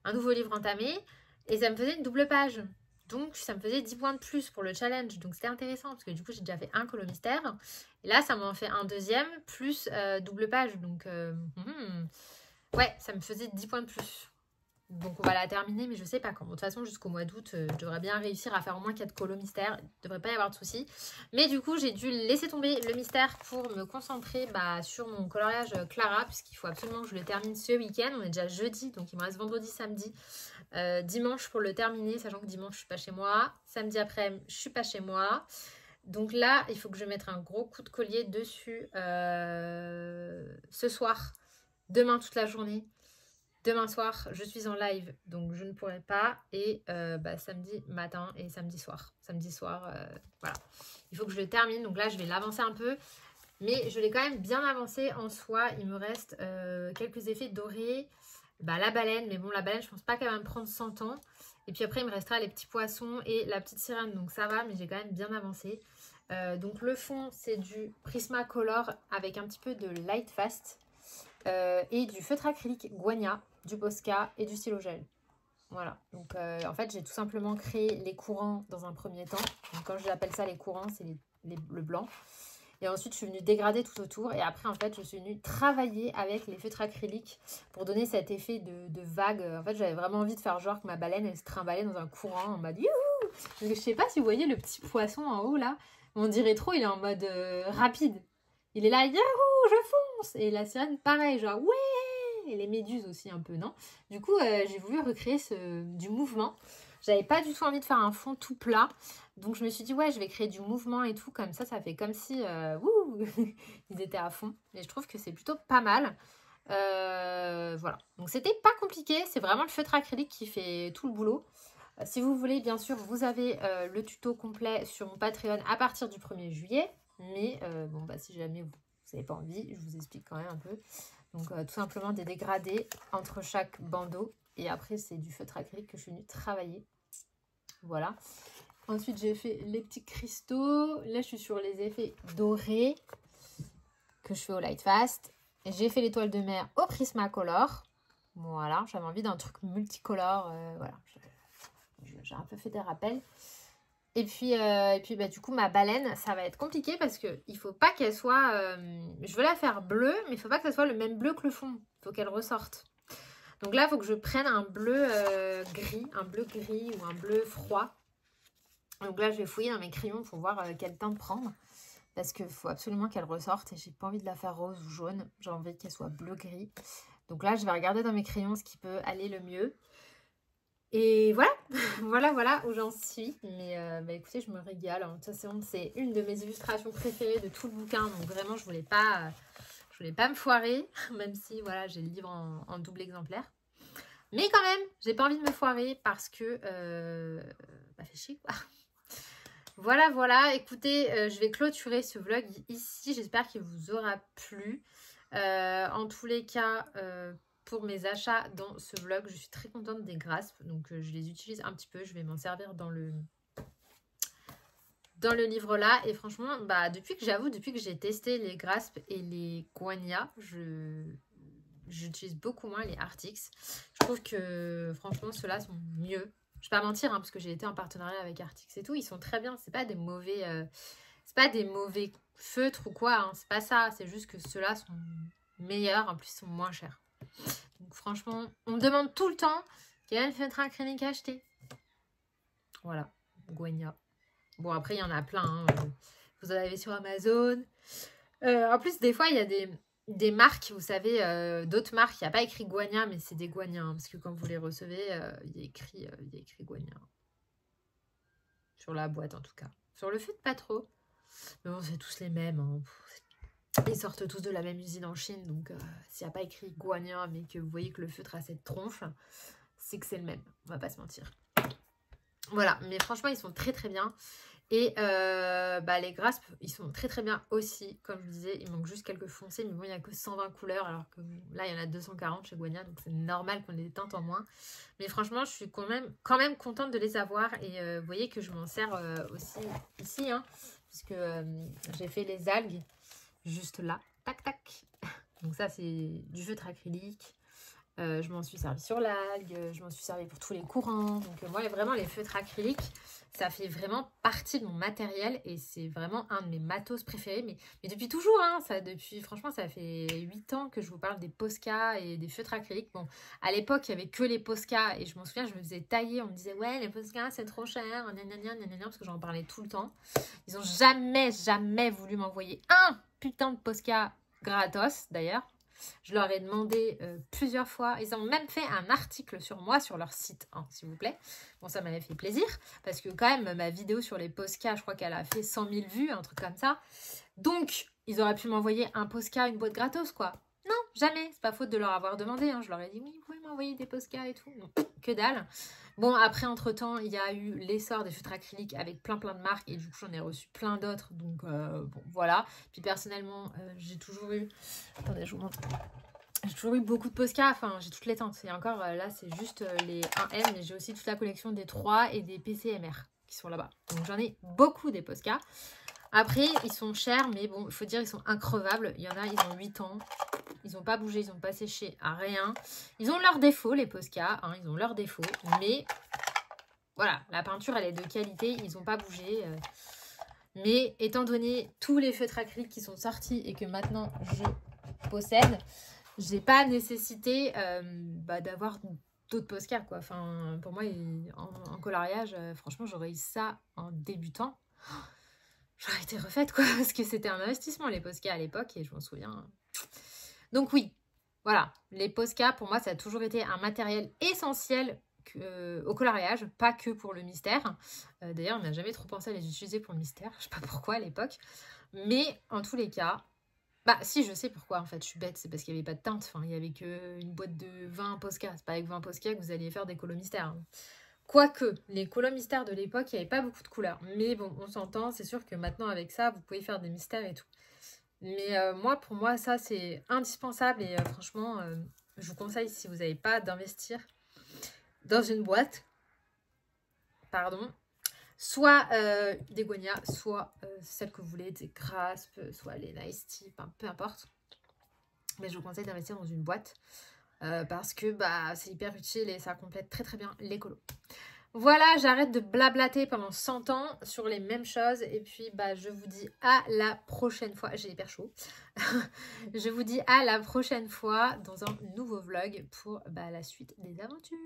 un nouveau livre entamé. Et ça me faisait une double page. Donc, ça me faisait 10 points de plus pour le challenge. Donc, c'était intéressant, parce que du coup, j'ai déjà fait un colo mystère. Et là, ça m'en fait un deuxième, plus double page. Donc, ouais, ça me faisait 10 points de plus. Donc on va la terminer, mais je sais pas quand. De toute façon, jusqu'au mois d'août, je devrais bien réussir à faire au moins 4 colos mystères. Il ne devrait pas y avoir de soucis. Mais du coup, j'ai dû laisser tomber le mystère pour me concentrer sur mon coloriage Clara, puisqu'il faut absolument que je le termine ce week-end. On est déjà jeudi, donc il me reste vendredi, samedi, dimanche pour le terminer, sachant que dimanche, je suis pas chez moi. Samedi après, je suis pas chez moi. Donc là, il faut que je mette un gros coup de collier dessus ce soir, demain toute la journée. Demain soir, je suis en live, donc je ne pourrai pas. Et samedi matin et samedi soir. Samedi soir, voilà. Il faut que je le termine. Donc là, je vais l'avancer un peu. Mais je l'ai quand même bien avancé en soi. Il me reste quelques effets dorés. La baleine. Mais bon, la baleine, je pense pas qu'elle va me prendre 100 ans. Et puis après, il me restera les petits poissons et la petite sirène. Donc ça va, mais j'ai quand même bien avancé. Donc le fond, c'est du Prismacolor avec un petit peu de Light Fast. Et du feutre acrylique Guagna, du Posca et du stylo gel. Voilà, donc en fait j'ai tout simplement créé les courants dans un premier temps. Donc, quand j'appelle ça les courants, c'est le blanc. Et ensuite je suis venue dégrader tout autour. Et après en fait je suis venue travailler avec les feutres acryliques pour donner cet effet de vague. En fait j'avais vraiment envie de faire genre que ma baleine elle se trimballait dans un courant en mode youhou. Je sais pas si vous voyez le petit poisson en haut là. On dirait trop, il est en mode rapide. Il est là, youhou, je fonce. Et la sirène pareil, genre ouais. et les méduses aussi un peu, non? Du coup, j'ai voulu recréer du mouvement. J'avais pas du tout envie de faire un fond tout plat. Donc, je me suis dit, ouais, je vais créer du mouvement et tout. Comme ça fait comme si, wouh, ils étaient à fond. Et je trouve que c'est plutôt pas mal. Voilà. Donc, c'était pas compliqué. C'est vraiment le feutre acrylique qui fait tout le boulot. Si vous voulez, bien sûr, vous avez le tuto complet sur mon Patreon à partir du 1er juillet. Mais bon, bah, si jamais vous n'avez pas envie, je vous explique quand même un peu. Donc, tout simplement des dégradés entre chaque bandeau. Et après, c'est du feutre acrylique que je suis venue travailler. Voilà. Ensuite, j'ai fait les petits cristaux. Là, je suis sur les effets dorés que je fais au Light Fast. J'ai fait l'étoile de mer au Prismacolor. Voilà, j'avais envie d'un truc multicolore. Voilà, j'ai un peu fait des rappels. Et puis bah, du coup, ma baleine, ça va être compliqué parce qu'il ne faut pas qu'elle soit... je veux la faire bleue, mais il ne faut pas que ça soit le même bleu que le fond. Il faut qu'elle ressorte. Donc là, il faut que je prenne un bleu gris ou un bleu froid. Donc là, je vais fouiller dans mes crayons pour voir quel teint prendre. Parce qu'il faut absolument qu'elle ressorte et j'ai pas envie de la faire rose ou jaune. J'ai envie qu'elle soit bleu-gris. Donc là, je vais regarder dans mes crayons ce qui peut aller le mieux. Et voilà, voilà où j'en suis. Mais bah, écoutez, je me régale. De toute façon, c'est une de mes illustrations préférées de tout le bouquin. Donc vraiment, je voulais pas me foirer. Même si, voilà, j'ai le livre en double exemplaire. Mais quand même, j'ai pas envie de me foirer parce que... bah, fait chier, quoi. Voilà. Écoutez, je vais clôturer ce vlog ici. J'espère qu'il vous aura plu. En tous les cas... pour mes achats dans ce vlog, je suis très contente des graspes. Donc, je les utilise un petit peu. Je vais m'en servir dans le livre là. Et franchement, bah, depuis que j'ai testé les graspes et les guania, j'utilise beaucoup moins les Artix. Je trouve que, franchement, ceux-là sont mieux. Je vais pas mentir, hein, parce que j'ai été en partenariat avec Artix et tout. Ils sont très bien. C'est pas des mauvais feutres ou quoi. Hein. C'est pas ça. C'est juste que ceux-là sont meilleurs. En plus, ils sont moins chers. Donc franchement, on me demande tout le temps quel feutre acrylique acheter. Voilà, Guenia. Bon, après, il y en a plein. Hein. Vous en avez sur Amazon. En plus, des fois, il y a des marques, vous savez, d'autres marques. Il n'y a pas écrit Guenia, mais c'est des Guenia. Hein, parce que quand vous les recevez, il y a écrit Guenia. Sur la boîte, en tout cas. Sur le feutre, pas trop. Mais bon, c'est tous les mêmes. Hein. Ils sortent tous de la même usine en Chine, donc s'il n'y a pas écrit Guania, mais que vous voyez que le feutre a cette tronche, c'est que c'est le même, on va pas se mentir. Voilà, mais franchement, ils sont très très bien. Et bah, les graspes, ils sont très très bien aussi. Comme je vous disais, il manque juste quelques foncés, mais bon, il n'y a que 120 couleurs, alors que là, il y en a 240 chez Guania, donc c'est normal qu'on ait des teintes en moins. Mais franchement, je suis quand même contente de les avoir. Et vous voyez que je m'en sers aussi ici, hein, puisque j'ai fait les algues. Juste là, tac tac. Donc ça c'est du feutre acrylique. Je m'en suis servi sur l'algue, je m'en suis servi pour tous les courants. Donc moi vraiment les feutres acryliques, ça fait vraiment partie de mon matériel et c'est vraiment un de mes matos préférés. Mais depuis toujours, hein, franchement ça fait 8 ans que je vous parle des Posca et des feutres acryliques. Bon, à l'époque il n'y avait que les Posca et je m'en souviens, je me faisais tailler, on me disait ouais les Posca c'est trop cher, parce que j'en parlais tout le temps. Ils ont jamais voulu m'envoyer un putain de Posca gratos d'ailleurs. Je leur ai demandé plusieurs fois. Ils ont même fait un article sur moi sur leur site, hein, s'il vous plaît. Bon, ça m'avait fait plaisir. Parce que quand même, ma vidéo sur les Posca, je crois qu'elle a fait 100 000 vues, un truc comme ça. Donc, ils auraient pu m'envoyer un Posca, une boîte gratos, quoi. Non, jamais. C'est pas faute de leur avoir demandé. Hein. Je leur ai dit, oui, vous pouvez m'envoyer des Posca et tout. Non, que dalle. Bon, après, entre-temps, il y a eu l'essor des feutres acryliques avec plein de marques. Et du coup, j'en ai reçu plein d'autres. Donc, bon, voilà. Puis, personnellement, j'ai toujours eu... Attendez, je vous montre. J'ai toujours eu beaucoup de Posca. Enfin, j'ai toutes les teintes. Et encore, là, c'est juste les 1M. Mais j'ai aussi toute la collection des 3 et des PCMR qui sont là-bas. Donc, j'en ai beaucoup des Posca. Après, ils sont chers, mais bon, il faut dire, ils sont increvables. Il y en a, ils ont 8 ans. Ils n'ont pas bougé, ils n'ont pas séché à rien. Ils ont leurs défauts, les Posca. Hein, ils ont leurs défauts. Mais voilà, la peinture, elle est de qualité. Ils n'ont pas bougé. Mais étant donné tous les feutres acryliques qui sont sortis et que maintenant je possède, j'ai pas nécessité d'avoir d'autres Posca, quoi. Enfin, pour moi, en coloriage, franchement, j'aurais eu ça en débutant. J'aurais été refaite, quoi, parce que c'était un investissement, les Posca, à l'époque, et je m'en souviens. Donc oui, Voilà, les Posca, pour moi, ça a toujours été un matériel essentiel au coloriage, pas que pour le mystère. D'ailleurs, on n'a jamais trop pensé à les utiliser pour le mystère. Je sais pas pourquoi à l'époque. Mais en tous les cas, bah si, je sais pourquoi en fait, je suis bête. C'est parce qu'il n'y avait pas de teinte. Enfin, il n'y avait qu'une boîte de 20 Posca. C'est pas avec 20 Posca que vous alliez faire des colos mystères, hein. Quoique, les colos mystères de l'époque, il n'y avait pas beaucoup de couleurs. Mais bon, on s'entend, c'est sûr que maintenant avec ça, vous pouvez faire des mystères et tout. Mais moi, pour moi, ça, c'est indispensable. Et franchement, je vous conseille, si vous n'avez pas, d'investir dans une boîte. Pardon. Soit des Gonia, soit celles que vous voulez, des Grasp, soit les Nice Tea, enfin, peu importe. Mais je vous conseille d'investir dans une boîte. Parce que bah, c'est hyper utile et ça complète très très bien les colos. Voilà, j'arrête de blablater pendant 100 ans sur les mêmes choses. Et puis, bah, je vous dis à la prochaine fois. J'ai hyper chaud. Je vous dis à la prochaine fois dans un nouveau vlog pour bah, la suite des aventures.